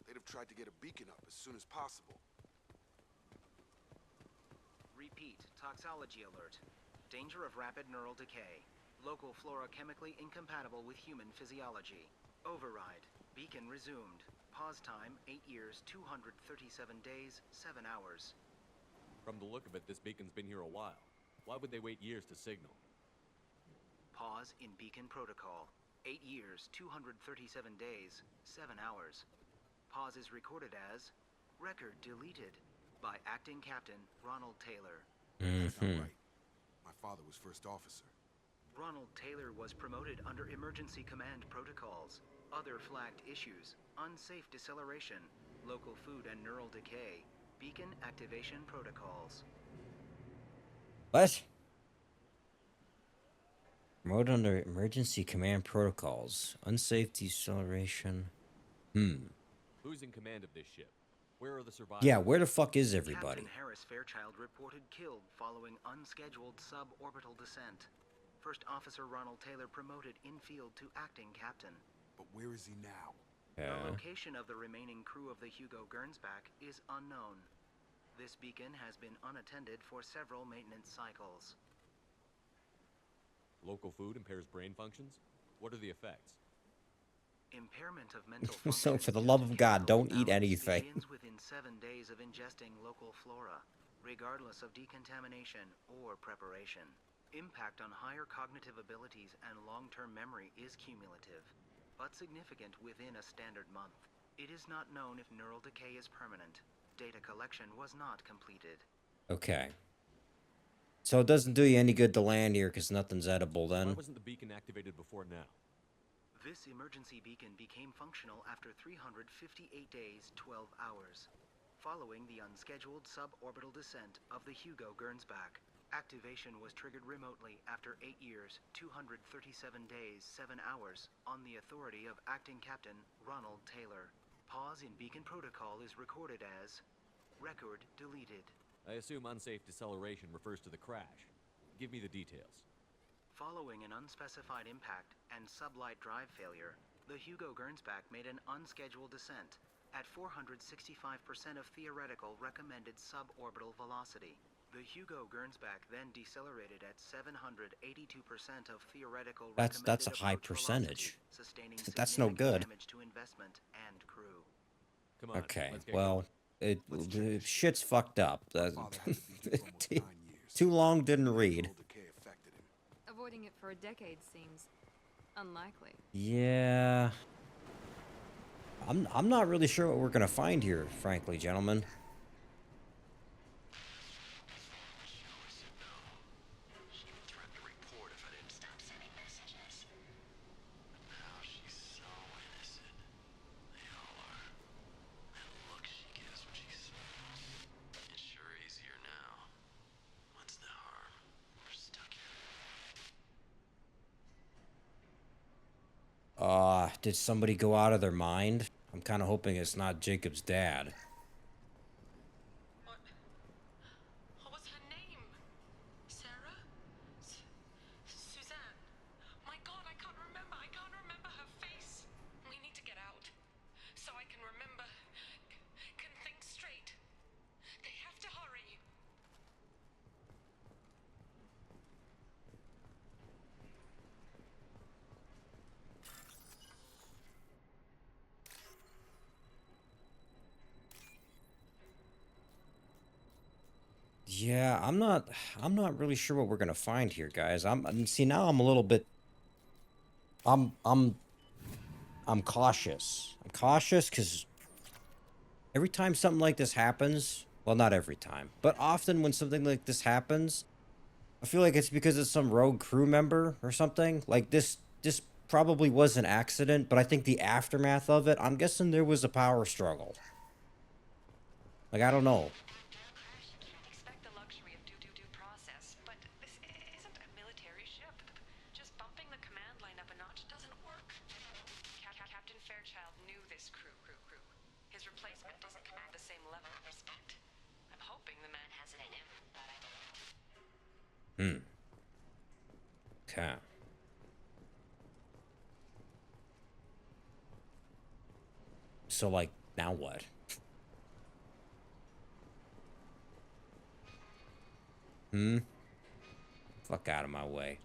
They'd have tried to get a beacon up as soon as possible. Repeat, toxology alert. Danger of rapid neural decay. Local flora chemically incompatible with human physiology. Override. Beacon resumed. Pause time 8 years, 237 days, 7 hours. From the look of it, this beacon's been here a while. Why would they wait years to signal? Pause in beacon protocol. 8 years, 237 days, 7 hours. Pause is recorded as record deleted by acting captain Ronald Taylor. That's not right. My father was first officer. Ronald Taylor was promoted under emergency command protocols. Other flagged issues: unsafe deceleration, local food and neural decay, beacon activation protocols. what? Remote under emergency command protocols. Unsafe deceleration. Who's in command of this ship? Where are the survivors? Yeah, where the fuck is everybody? Captain Harris Fairchild reported killed following unscheduled suborbital descent. First Officer Ronald Taylor promoted in-field to acting captain. But where is he now? The location of the remaining crew of the Hugo Gernsback is unknown. This beacon has been unattended for several maintenance cycles. Local food impairs brain functions? What are the effects? Impairment of mental So, function for the due love to of God, chemical don't eat imbalance anything. begins within 7 days of ingesting local flora, regardless of decontamination or preparation. Impact on higher cognitive abilities and long-term memory is cumulative, but significant within a standard month. It is not known if neural decay is permanent. Data collection was not completed. Okay. So it doesn't do you any good to land here because nothing's edible Why then. wasn't the beacon activated before now? This emergency beacon became functional after 358 days, 12 hours, following the unscheduled suborbital descent of the Hugo Gernsback. Activation was triggered remotely after 8 years, 237 days, 7 hours, on the authority of Acting Captain Ronald Taylor. Pause in beacon protocol is recorded as record deleted. I assume unsafe deceleration refers to the crash. Give me the details. Following an unspecified impact and sublight drive failure, the Hugo Gernsback made an unscheduled descent at 465% of theoretical recommended suborbital velocity. The Hugo Gernsback then decelerated at 782% of theoretical That's recommended a high approach percentage. velocity, sustaining That's no significant good. damage to investment and crew. Come on, Okay, let's get well, going. the shit's fucked up. My father had the beacon for almost 9 years. Too long, didn't read. Neural decay affected him. Avoiding it for a decade seems unlikely. Yeah. I'm not really sure what we're gonna find here, frankly, gentlemen. Did somebody go out of their mind? I'm kind of hoping it's not Jacob's dad. What was her name? Sarah? Suzanne? My God, I can't remember. I can't remember her face. We need to get out. So I can remember. Can think straight. They have to hurry. Yeah, I'm not really sure what we're gonna find here, guys. See, now I'm a little bit I'm I'm I'm cautious. I'm cautious because every time something like this happens, well, not every time, but often when something like this happens, I feel like it's because it's some rogue crew member or something. Like this probably was an accident, but I think the aftermath of it, I'm guessing there was a power struggle. Like, I don't know. Expect the luxury of due process, but this isn't a military ship. Just bumping the command line up a notch doesn't work. Captain Fairchild knew this crew. His replacement doesn't command the same level of respect. I'm hoping the man has it in him, but I don't know. Okay. So, like, now what? Fuck out of my way.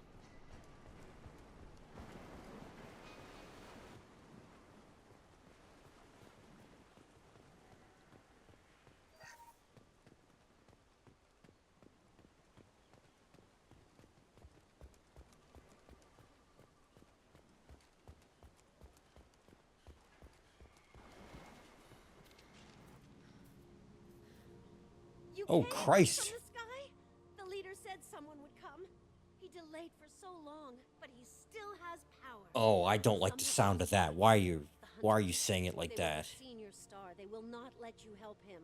Oh, Christ. From the sky? The leader said someone would come. He delayed for so long, but he still has power. Oh, I don't like the sound of that. Why are you saying it like that? Senior star. They will not let you help him.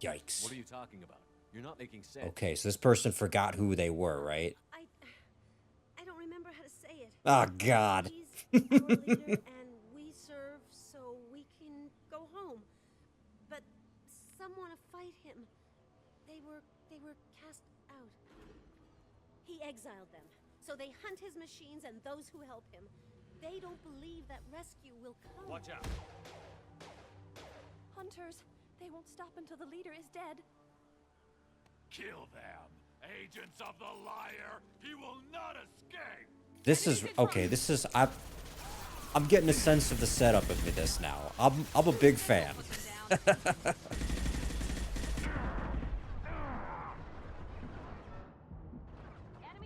Yikes. What are you talking about? You're not making sense. Okay, so this person forgot who they were, right? I don't remember how to say it. Oh, God. He's our leader, and we serve so we can go home. But some want to fight him. They were cast out. He exiled them, so they hunt his machines and those who help him. They don't believe that rescue will come. Watch out. Hunters, they won't stop until the leader is dead. Kill them! Agents of the Lair! He will not escape! This is okay, I'm getting a sense of the setup of this now. I'm a big fan. Enemy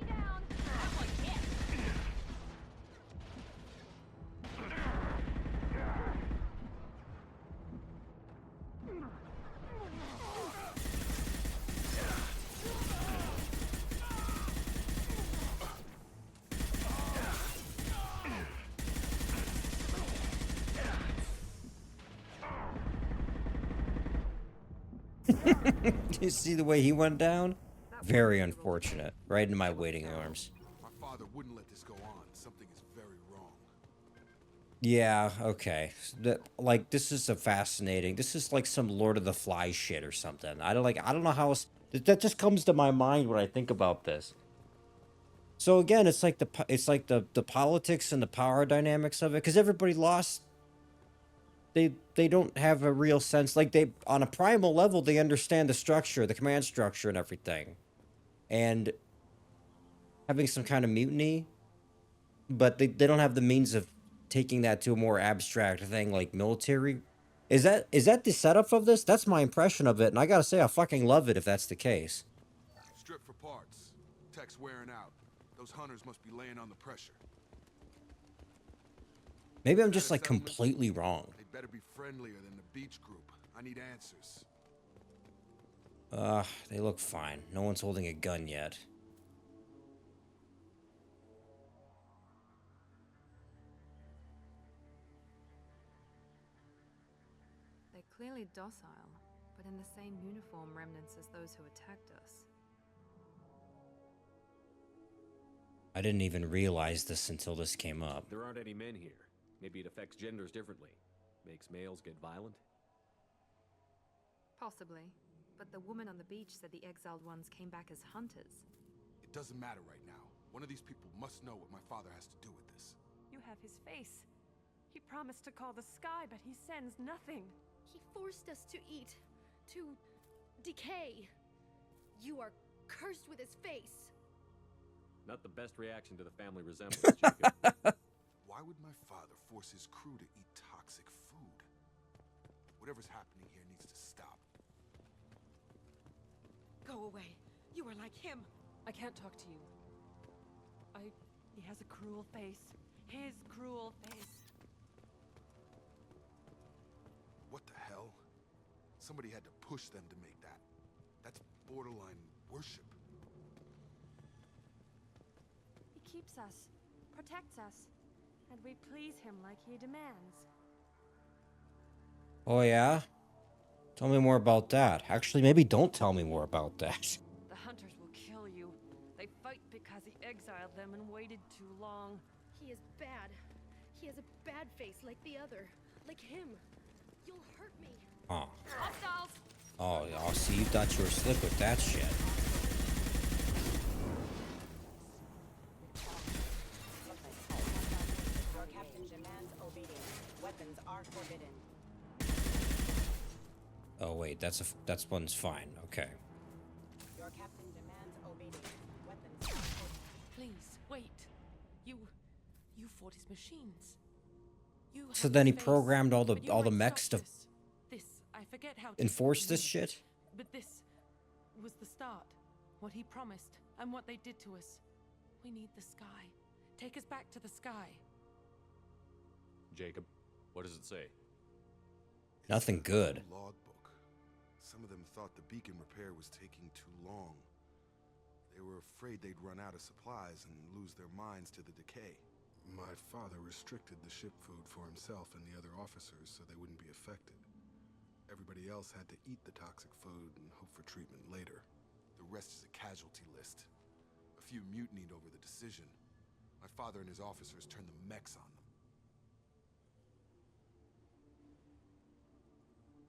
down. That one hit. You see the way he went down? Very unfortunate. Right into my waiting arms. My father wouldn't let this go on. Something is very wrong. Yeah, okay. Like, this is a fascinating. This is like some Lord of the Flies shit or something. I don't know how else. That just comes to my mind when I think about this. So again, it's like the politics and the power dynamics of it, because everybody lost. They don't have a real sense, like, they on a primal level they understand the structure, the command structure and everything, and having some kind of mutiny, but they don't have the means of taking that to a more abstract thing like military. Is that the setup of this? That's my impression of it, and I gotta say I fucking love it if that's the case. Strip for parts. Tech's wearing out. Those hunters must be laying on the pressure. Maybe I'm Is that just a like settlement? completely wrong. They better be friendlier than the beach group. I need answers. They look fine. No one's holding a gun yet. They're clearly docile, but in the same uniform remnants as those who attacked us. I didn't even realize this until this came up. There aren't any men here. Maybe it affects genders differently. Makes males get violent? Possibly. But the woman on the beach said the exiled ones came back as hunters. It doesn't matter right now. One of these people must know what my father has to do with this. You have his face. He promised to call the sky, but he sends nothing. He forced us to eat, to decay. You are cursed with his face. Not the best reaction to the family resemblance, Jacob. Why would my father force his crew to eat toxic food? Whatever's happening here needs to stop. Go away. You are like him. I can't talk to you. He has a cruel face. His cruel face. What the hell? Somebody had to push them to make that. That's borderline worship. He keeps us, protects us, and we please him like he demands. Oh yeah? Tell me more about that. Actually, maybe don't tell me more about that. The hunters will kill you. They fight because he exiled them and waited too long. He is bad. He has a bad face like the other. Like him. You'll hurt me. Oh. Hostiles! Oh, see, you thought you were slick with that shit. Your captain demands obedience. Weapons are forbidden. Oh wait, that's one's fine. Okay. Your captain demands obedience. Weapons are forbidden. Please, wait. You fought his machines. You So have then he his face, programmed all but you the might mechs stop to this, I forget how to enforce this use shit? it, but this was the start. What he promised and what they did to us. We need the sky. Take us back to the sky. Jacob, what does it say? Nothing good. Logbook. Some of them thought the beacon repair was taking too long. They were afraid they'd run out of supplies and lose their minds to the decay. My father restricted the ship food for himself and the other officers so they wouldn't be affected. Everybody else had to eat the toxic food and hope for treatment later. The rest is a casualty list. A few mutinied over the decision. My father and his officers turned the mechs on them.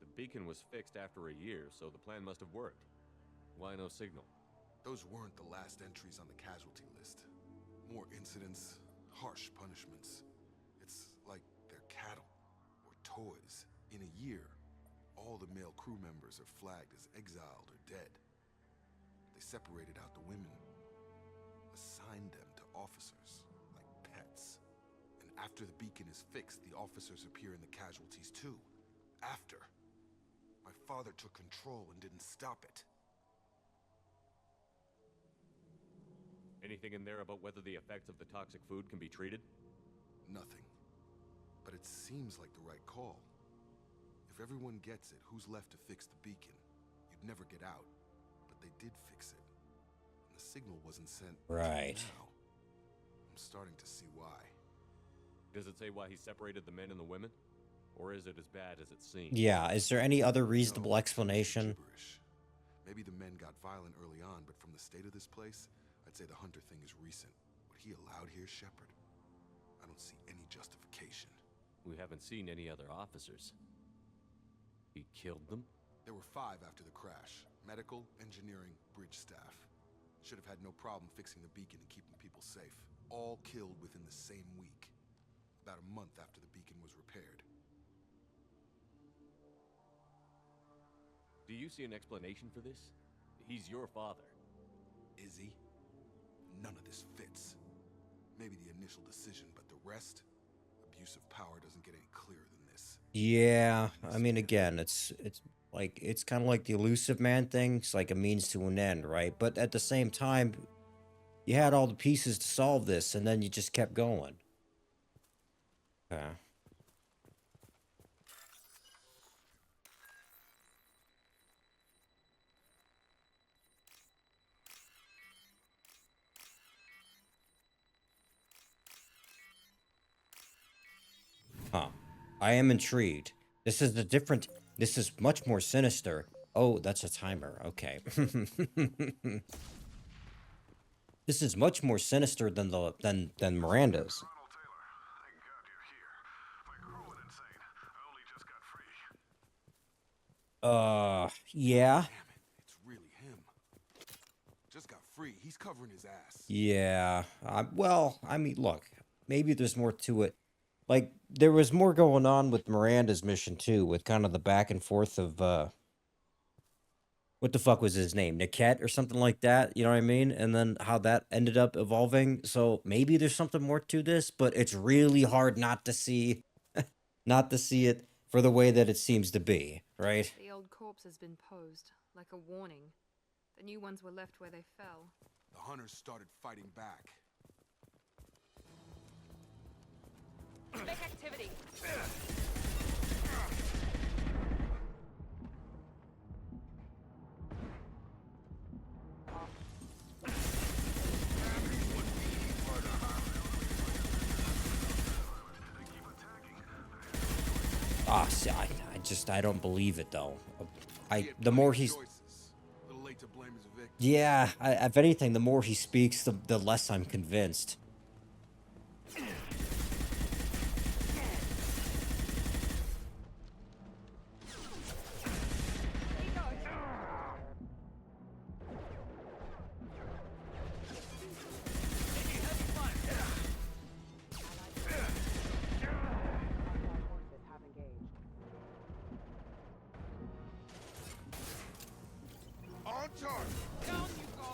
The beacon was fixed after a year, so the plan must have worked. Why no signal? Those weren't the last entries on the casualty list. More incidents, harsh punishments. It's like they're cattle or toys. In a year, all the male crew members are flagged as exiled or dead. They separated out the women, assigned them to officers, like pets. And after the beacon is fixed, the officers appear in the casualties too. After. My father took control and didn't stop it. Anything in there about whether the effects of the toxic food can be treated? Nothing. But it seems like the right call. If everyone gets it, who's left to fix the beacon? You'd never get out. But they did fix it. And the signal wasn't sent Right. till now. I'm starting to see why. Does it say why he separated the men and the women? Or is it as bad as it seems? Yeah, is there any other reasonable explanation? Gibberish. Maybe the men got violent early on, but from the state of this place, I'd say the hunter thing is recent. What he allowed here, Shepard, I don't see any justification. We haven't seen any other officers. He killed them? There were 5 after the crash. Medical, engineering, bridge staff. Should have had no problem fixing the beacon and keeping people safe. All killed within the same week. About a month after the beacon was repaired. Do you see an explanation for this? He's your father. Is he? None of this fits. Maybe the initial decision, but the rest? Abuse of power doesn't get any clearer than this. Yeah, I mean, again, it's kind of like the elusive man thing. It's like a means to an end, right? But at the same time, You had all the pieces to solve this, and then you just kept going. Okay. Huh. I am intrigued. This is this is much more sinister. Oh, that's a timer. Okay. This is much more sinister than than Miranda's. Yeah. Damn it, it's really him. Just got free. He's covering his ass. Yeah. Well, I mean, look, maybe there's more to it. Like, there was more going on with Miranda's mission, too, with kind of the back and forth of, what the fuck was his name? Niket or something like that, you know what I mean? And then how that ended up evolving. So maybe there's something more to this, but it's really hard not to see, not to see it for the way that it seems to be, right? The old corpse has been posed, like a warning. The new ones were left where they fell. The hunters started fighting back. Make activity. Ah, see, I don't believe it though. The more he's, yeah, if anything, the more he speaks, the less I'm convinced. On target. Down you go.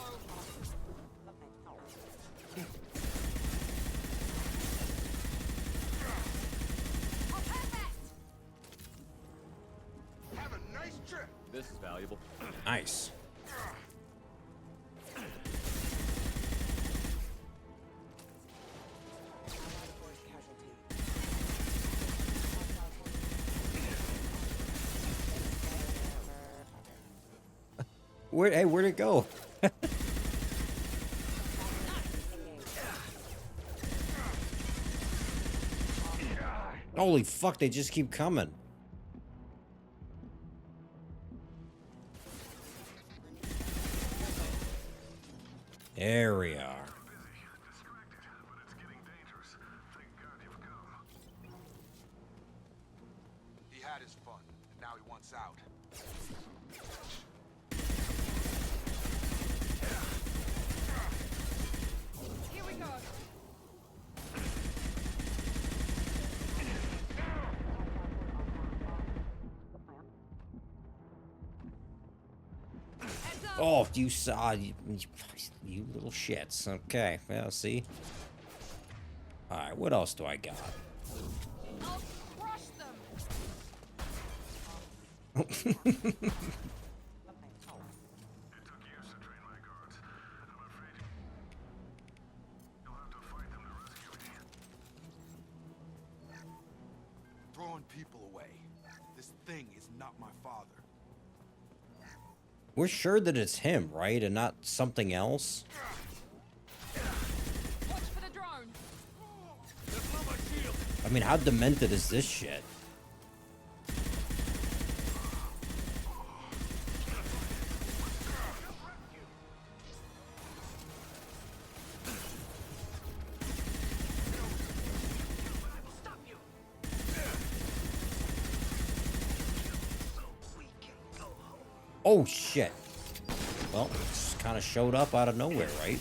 Have a nice trip. This is valuable. Nice. Where'd it go? Holy fuck, they just keep coming. There we are. He had his fun, and now he wants out. Here we go. Oh, you saw you little shits. Okay, well, see. All right, what else do I got? I'll crush them. Throwing people away. This thing is not my father. We're sure that it's him, right? And not something else? Watch for the drone. I mean, how demented is this shit? Oh, shit. Well, just kind of showed up out of nowhere, right?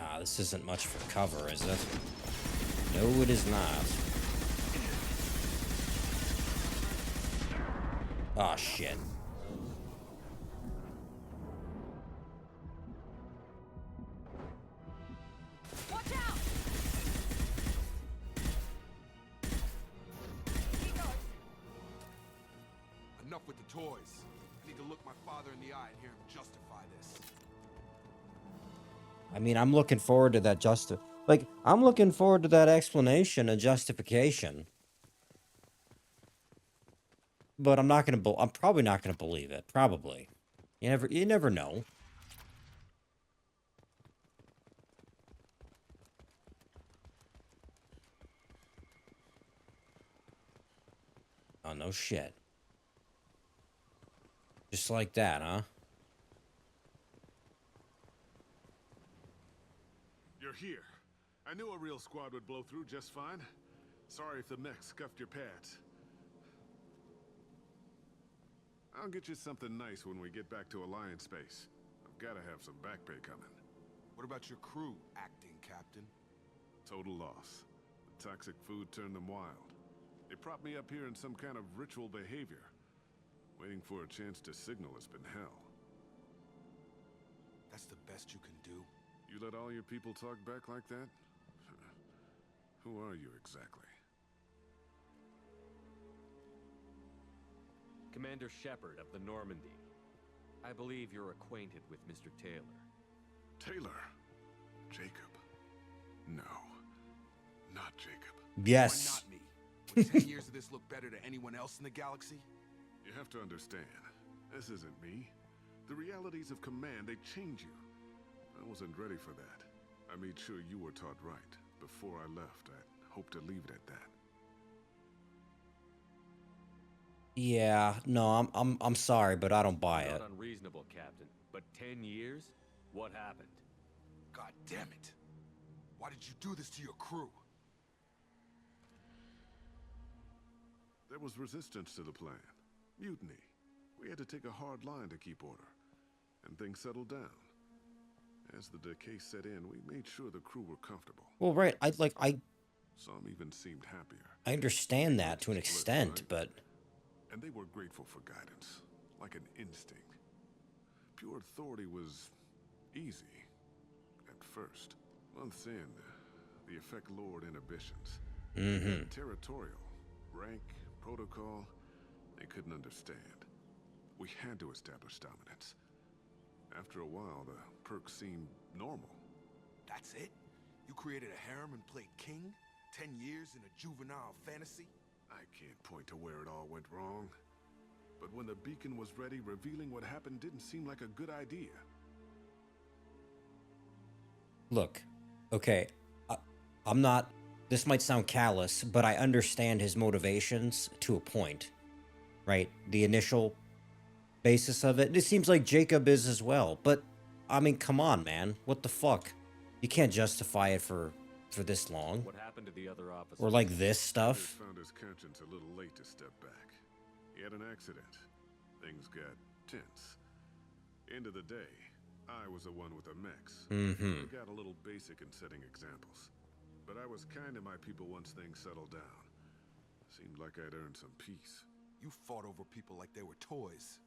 Ah, this isn't much for cover, is it? No, it is not. Ah, shit. Watch out. Enough with the toys. I need need to look my father in the eye and hear him justify this. I mean, I'm looking forward to that I'm looking forward to that explanation and justification. But I'm not gonna. I'm probably not gonna believe it. Probably. You never know. Oh, no shit. Just like that, huh? You're here. I knew a real squad would blow through just fine. Sorry if the mech scuffed your pads. I'll get you something nice when we get back to Alliance space. I've gotta have some back pay coming. What about your crew, acting captain? Total loss. The toxic food turned them wild. They propped me up here in some kind of ritual behavior. Waiting for a chance to signal has been hell. That's the best you can do? You let all your people talk back like that? Who are you exactly? Commander Shepard of the Normandy. I believe you're acquainted with Mr. Taylor. Taylor? Jacob? No. Not Jacob. Yes. Why not me? Would 10 years of this look better to anyone else in the galaxy? You have to understand, this isn't me. The realities of command, they change you. I wasn't ready for that. I made sure you were taught right. Before I left, I hope to leave it at that. Yeah, no, I'm sorry, but I don't buy it. Not unreasonable, Captain. But 10 years? What happened? God damn it! Why did you do this to your crew? There was resistance to the plan. Mutiny. We had to take a hard line to keep order. And things settled down. As the decay set in, we made sure the crew were comfortable. Well, right, Some even seemed happier. I understand that to an extent, but... And they were grateful for guidance, like an instinct. Pure authority was easy, at first. Months in, the effect lowered inhibitions. Territorial, rank, protocol, they couldn't understand. We had to establish dominance. After a while, the perks seemed normal. That's it? You created a harem and played king? 10 years in a juvenile fantasy? I can't point to where it all went wrong. But when the beacon was ready, revealing what happened didn't seem like a good idea. Look, okay, I'm not... This might sound callous, but I understand his motivations to a point. Right? The initial basis of it. And it seems like Jacob is as well. But, I mean, come on, man. What the fuck? You can't justify it for this long. What happened to the other officers? Or like this stuff. He found his conscience a little late to step back. He had an accident. Things got tense. End of the day, I was the one with the mechs. I got a little basic in setting examples. But I was kind to my people once things settled down. Seemed like I'd earned some peace. You fought over people like they were toys.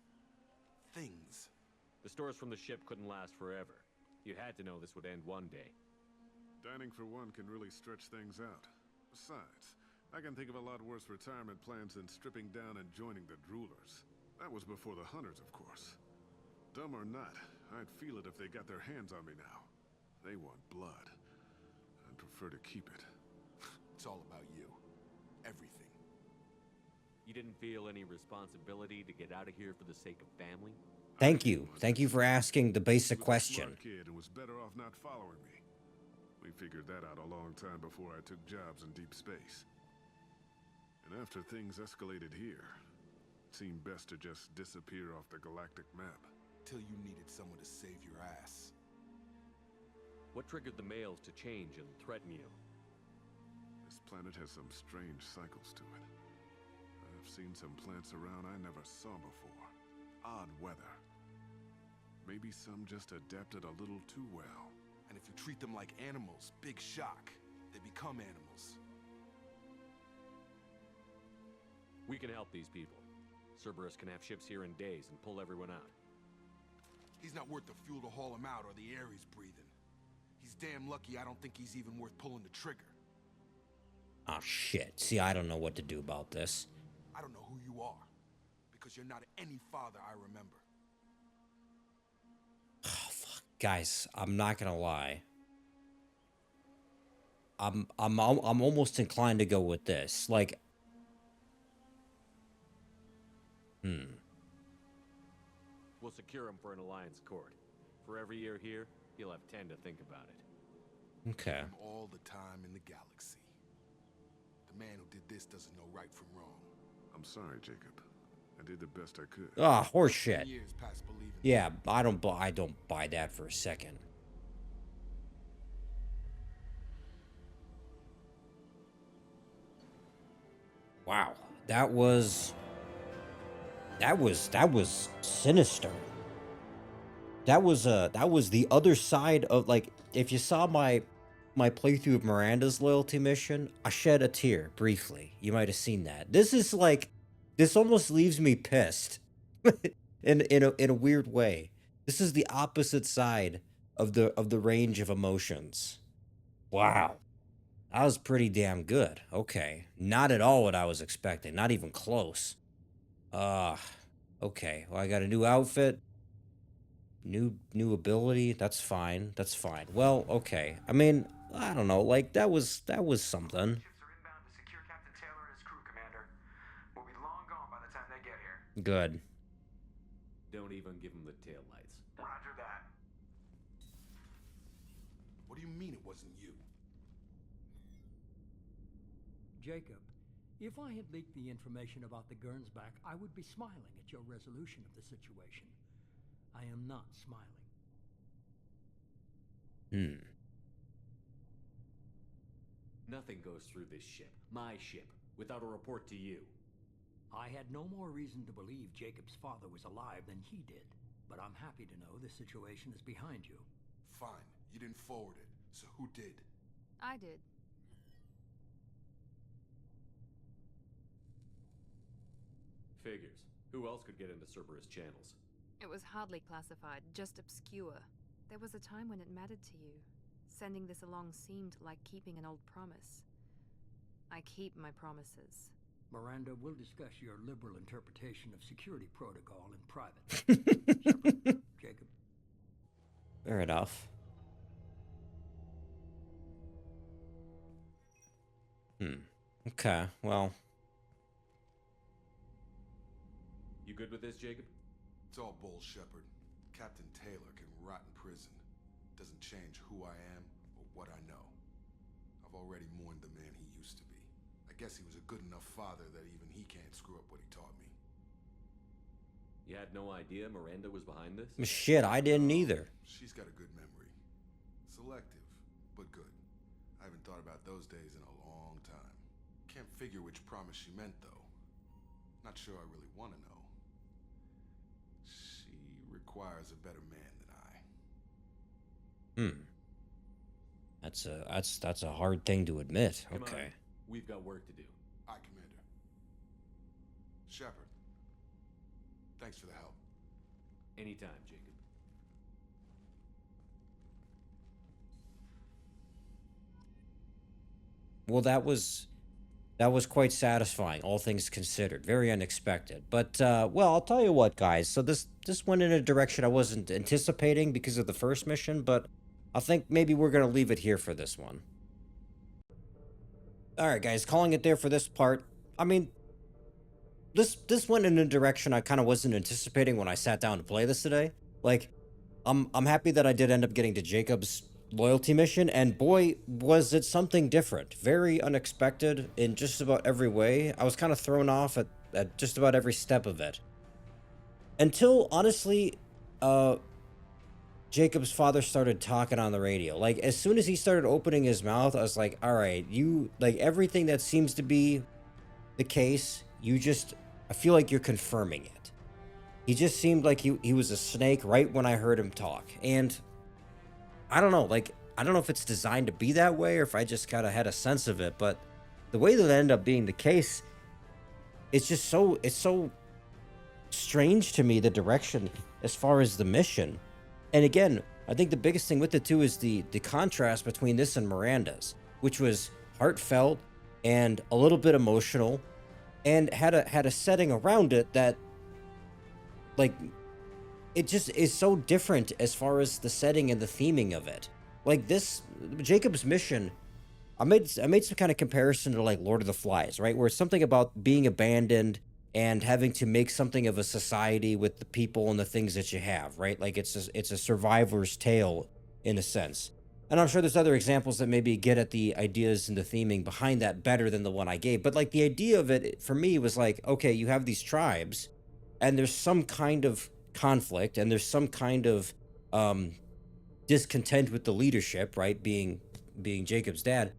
Things. The stores from the ship couldn't last forever. You had to know this would end one day. Dining for one can really stretch things out. Besides, I can think of a lot worse retirement plans than stripping down and joining the droolers. That was before the hunters, of course. Dumb or not, I'd feel it if they got their hands on me now. They want blood. I'd prefer to keep it. It's all about you. Everything. You didn't feel any responsibility to get out of here for the sake of family? Thank you. Thank you for asking the basic question. Smart kid and was better off not following me. We figured that out a long time before I took jobs in deep space. And after things escalated here, it seemed best to just disappear off the galactic map. Till you needed someone to save your ass. What triggered the males to change and threaten you? This planet has some strange cycles to it. I've seen some plants around I never saw before. Odd weather. Maybe some just adapted a little too well. And if you treat them like animals, big shock. They become animals. We can help these people. Cerberus can have ships here in days and pull everyone out. He's not worth the fuel to haul him out or the air he's breathing. He's damn lucky I don't think he's even worth pulling the trigger. Oh, shit. See, I don't know what to do about this. I don't know who you are. because you're not any father I remember. Oh, fuck. Guys, I'm not gonna lie. I'm almost inclined to go with this. Like, We'll secure him for an alliance court. For every year here, he'll have 10 to think about it. Okay. All the time in the galaxy. The man who did this doesn't know right from wrong. I'm sorry, Jacob. I did the best I could. Ah, horseshit. Years past believing. Yeah, I don't buy that for a second. Wow, that was sinister. That was the other side of, like, if you saw my playthrough of Miranda's loyalty mission, I shed a tear briefly. You might have seen that. This is like, this almost leaves me pissed in a weird way. This is the opposite side of the range of emotions. Wow. That was pretty damn good. Okay. Not at all what I was expecting. Not even close. Okay. Well, I got a new outfit. New ability. That's fine. That's fine. Well, okay. I mean, I don't know. Like, that was something. Ships are inbound to secure Captain Taylor and his crew, Commander. We'll be long gone by the time they get here. Good. Don't even give him the taillights. Roger that. What do you mean it wasn't you? Jacob, if I had leaked the information about the Gernsback, I would be smiling at your resolution of the situation. I am not smiling. Nothing goes through this ship, my ship, without a report to you. I had no more reason to believe Jacob's father was alive than he did, but I'm happy to know the situation is behind you. Fine, you didn't forward it, so who did? I did. Figures. Who else could get into Cerberus channels? It was hardly classified, just obscure. There was a time when it mattered to you. Sending this along seemed like keeping an old promise. I keep my promises. Miranda, we'll discuss your liberal interpretation of security protocol in private. Shepard, Jacob. Fair enough. Okay, well. You good with this, Jacob? It's all bull, Shepard. Captain Taylor can rot in prison. Doesn't change who I am or what I know. I've already mourned the man he used to be. I guess he was a good enough father that even he can't screw up what he taught me. You had no idea Miranda was behind this? Shit, I didn't either. She's got a good memory. Selective, but good. I haven't thought about those days in a long time. Can't figure which promise she meant, though. Not sure I really want to know. She requires a better man than I. That's a hard thing to admit. Come Okay. on. We've got work to do. Aye, Commander. Shepard. Thanks for the help. Anytime, Jacob. Well, that was quite satisfying, all things considered. Very unexpected. But well, I'll tell you what, guys. So this went in a direction I wasn't anticipating because of the first mission, but I think maybe we're gonna leave it here for this one. All right, guys, calling it there for this part. I mean, this went in a direction I kind of wasn't anticipating when I sat down to play this today. Like, I'm happy that I did end up getting to Jacob's loyalty mission, and boy, was it something different. Very unexpected in just about every way. I was kind of thrown off at just about every step of it. Until, honestly, Jacob's father started talking on the radio. Like, as soon as he started opening his mouth, I was like, all right, you, like, everything that seems to be the case, you just, I feel like you're confirming it. He just seemed like he was a snake right when I heard him talk. And I don't know, like, I don't know if it's designed to be that way or if I just kind of had a sense of it, but the way that it ended up being the case, it's just so, it's so strange to me, the direction as far as the mission. And again, I think the biggest thing with it too is the contrast between this and Miranda's, which was heartfelt and a little bit emotional and had a setting around it that like, it just is so different as far as the setting and the theming of it. Like this Jacob's mission, I made some kind of comparison to like Lord of the Flies, right? Where it's something about being abandoned and having to make something of a society with the people and the things that you have, right? Like it's a survivor's tale in a sense. And I'm sure there's other examples that maybe get at the ideas and the theming behind that better than the one I gave. But like the idea of it for me was like, okay, you have these tribes and there's some kind of conflict and there's some kind of um discontent with the leadership, right? Being Jacob's dad,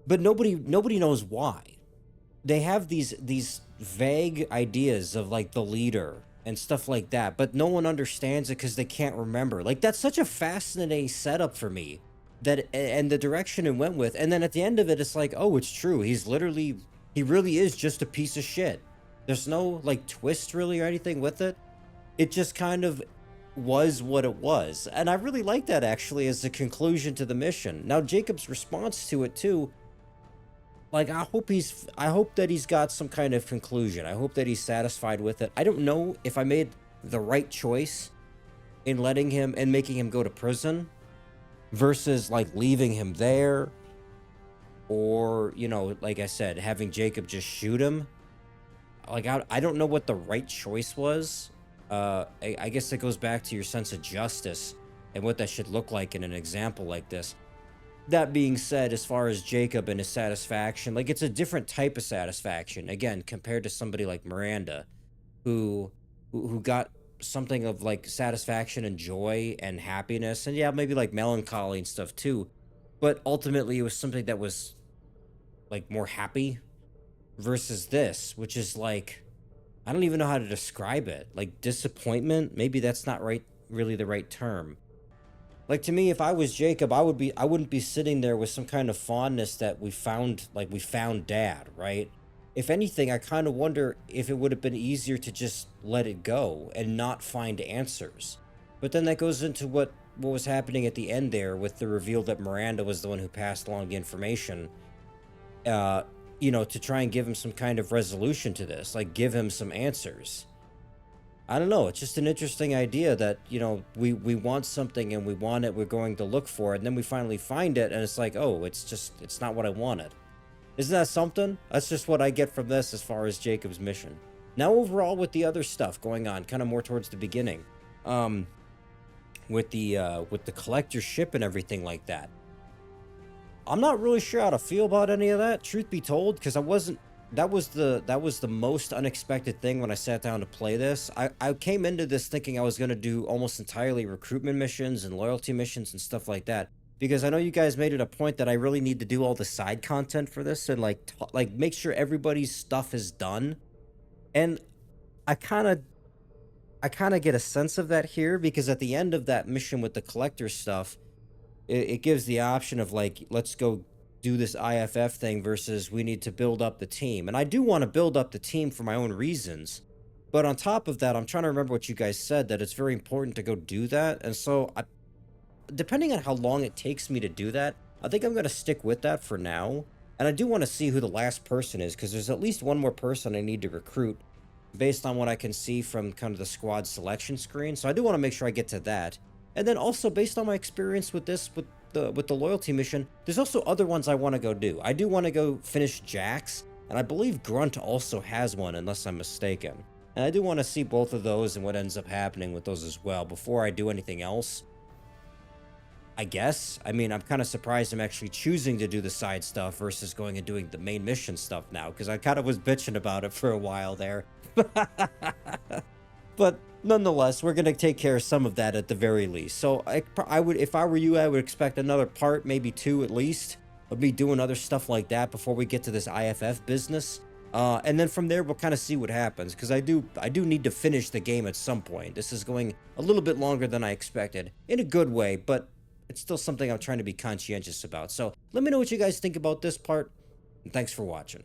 but nobody knows why. They have these vague ideas of like the leader and stuff like that, but no one understands it because they can't remember. Like that's such a fascinating setup for me, that and the direction it went with, and then at the end of it, it's like, oh, it's true. He really is just a piece of shit. There's no like twist really or anything with it. It just kind of was what it was, and I really like that actually as the conclusion to the mission. Now Jacob's response to it too, like I hope that he's got some kind of conclusion. I hope that he's satisfied with it. I don't know if I made the right choice in letting him and making him go to prison versus like leaving him there, or you know, like I said, having Jacob just shoot him. Like I don't know what the right choice was. I guess it goes back to your sense of justice and what that should look like in an example like this. That being said, as far as Jacob and his satisfaction, like it's a different type of satisfaction, again, compared to somebody like Miranda, who got something of like satisfaction and joy and happiness, and yeah, maybe like melancholy and stuff too. But ultimately, it was something that was like more happy versus this, which is like, I don't even know how to describe it. Like disappointment, maybe that's not really the right term. Like to me, if I was Jacob, I wouldn't be sitting there with some kind of fondness that we found dad, right? If anything, I kind of wonder if it would have been easier to just let it go and not find answers. But then that goes into what was happening at the end there with the reveal that Miranda was the one who passed along the information. You know, to try and give him some kind of resolution to this, like give him some answers. I don't know. It's just an interesting idea that, you know, we want something and we want it, we're going to look for it, and then we finally find it, and it's like, oh, it's not what I wanted. Isn't that something? That's just what I get from this as far as Jacob's mission. Now, overall, with the other stuff going on, kind of more towards the beginning, with the collector ship and everything like that, I'm not really sure how to feel about any of that, truth be told, because that was the most unexpected thing when I sat down to play this. I came into this thinking I was going to do almost entirely recruitment missions and loyalty missions and stuff like that, because I know you guys made it a point that I really need to do all the side content for this and like make sure everybody's stuff is done. And I kind of get a sense of that here, because at the end of that mission with the collector stuff, it gives the option of like, let's go do this IFF thing versus we need to build up the team. And I do want to build up the team for my own reasons. But on top of that, I'm trying to remember what you guys said, that it's very important to go do that. And so depending on how long it takes me to do that, I think I'm going to stick with that for now. And I do want to see who the last person is, because there's at least one more person I need to recruit based on what I can see from kind of the squad selection screen. So I do want to make sure I get to that. And then also based on my experience with this, with the loyalty mission, there's also other ones I want to go do. I do want to go finish Jax, and I believe Grunt also has one, unless I'm mistaken. And I do want to see both of those and what ends up happening with those as well before I do anything else, I guess. I mean, I'm kind of surprised I'm actually choosing to do the side stuff versus going and doing the main mission stuff now, because I kind of was bitching about it for a while there. But nonetheless, we're going to take care of some of that at the very least. So I would, if I were you, I would expect another part, maybe 2 at least, of me doing other stuff like that before we get to this IFF business. And then from there, we'll kind of see what happens, because I do need to finish the game at some point. This is going a little bit longer than I expected, in a good way, but it's still something I'm trying to be conscientious about. So let me know what you guys think about this part, and thanks for watching.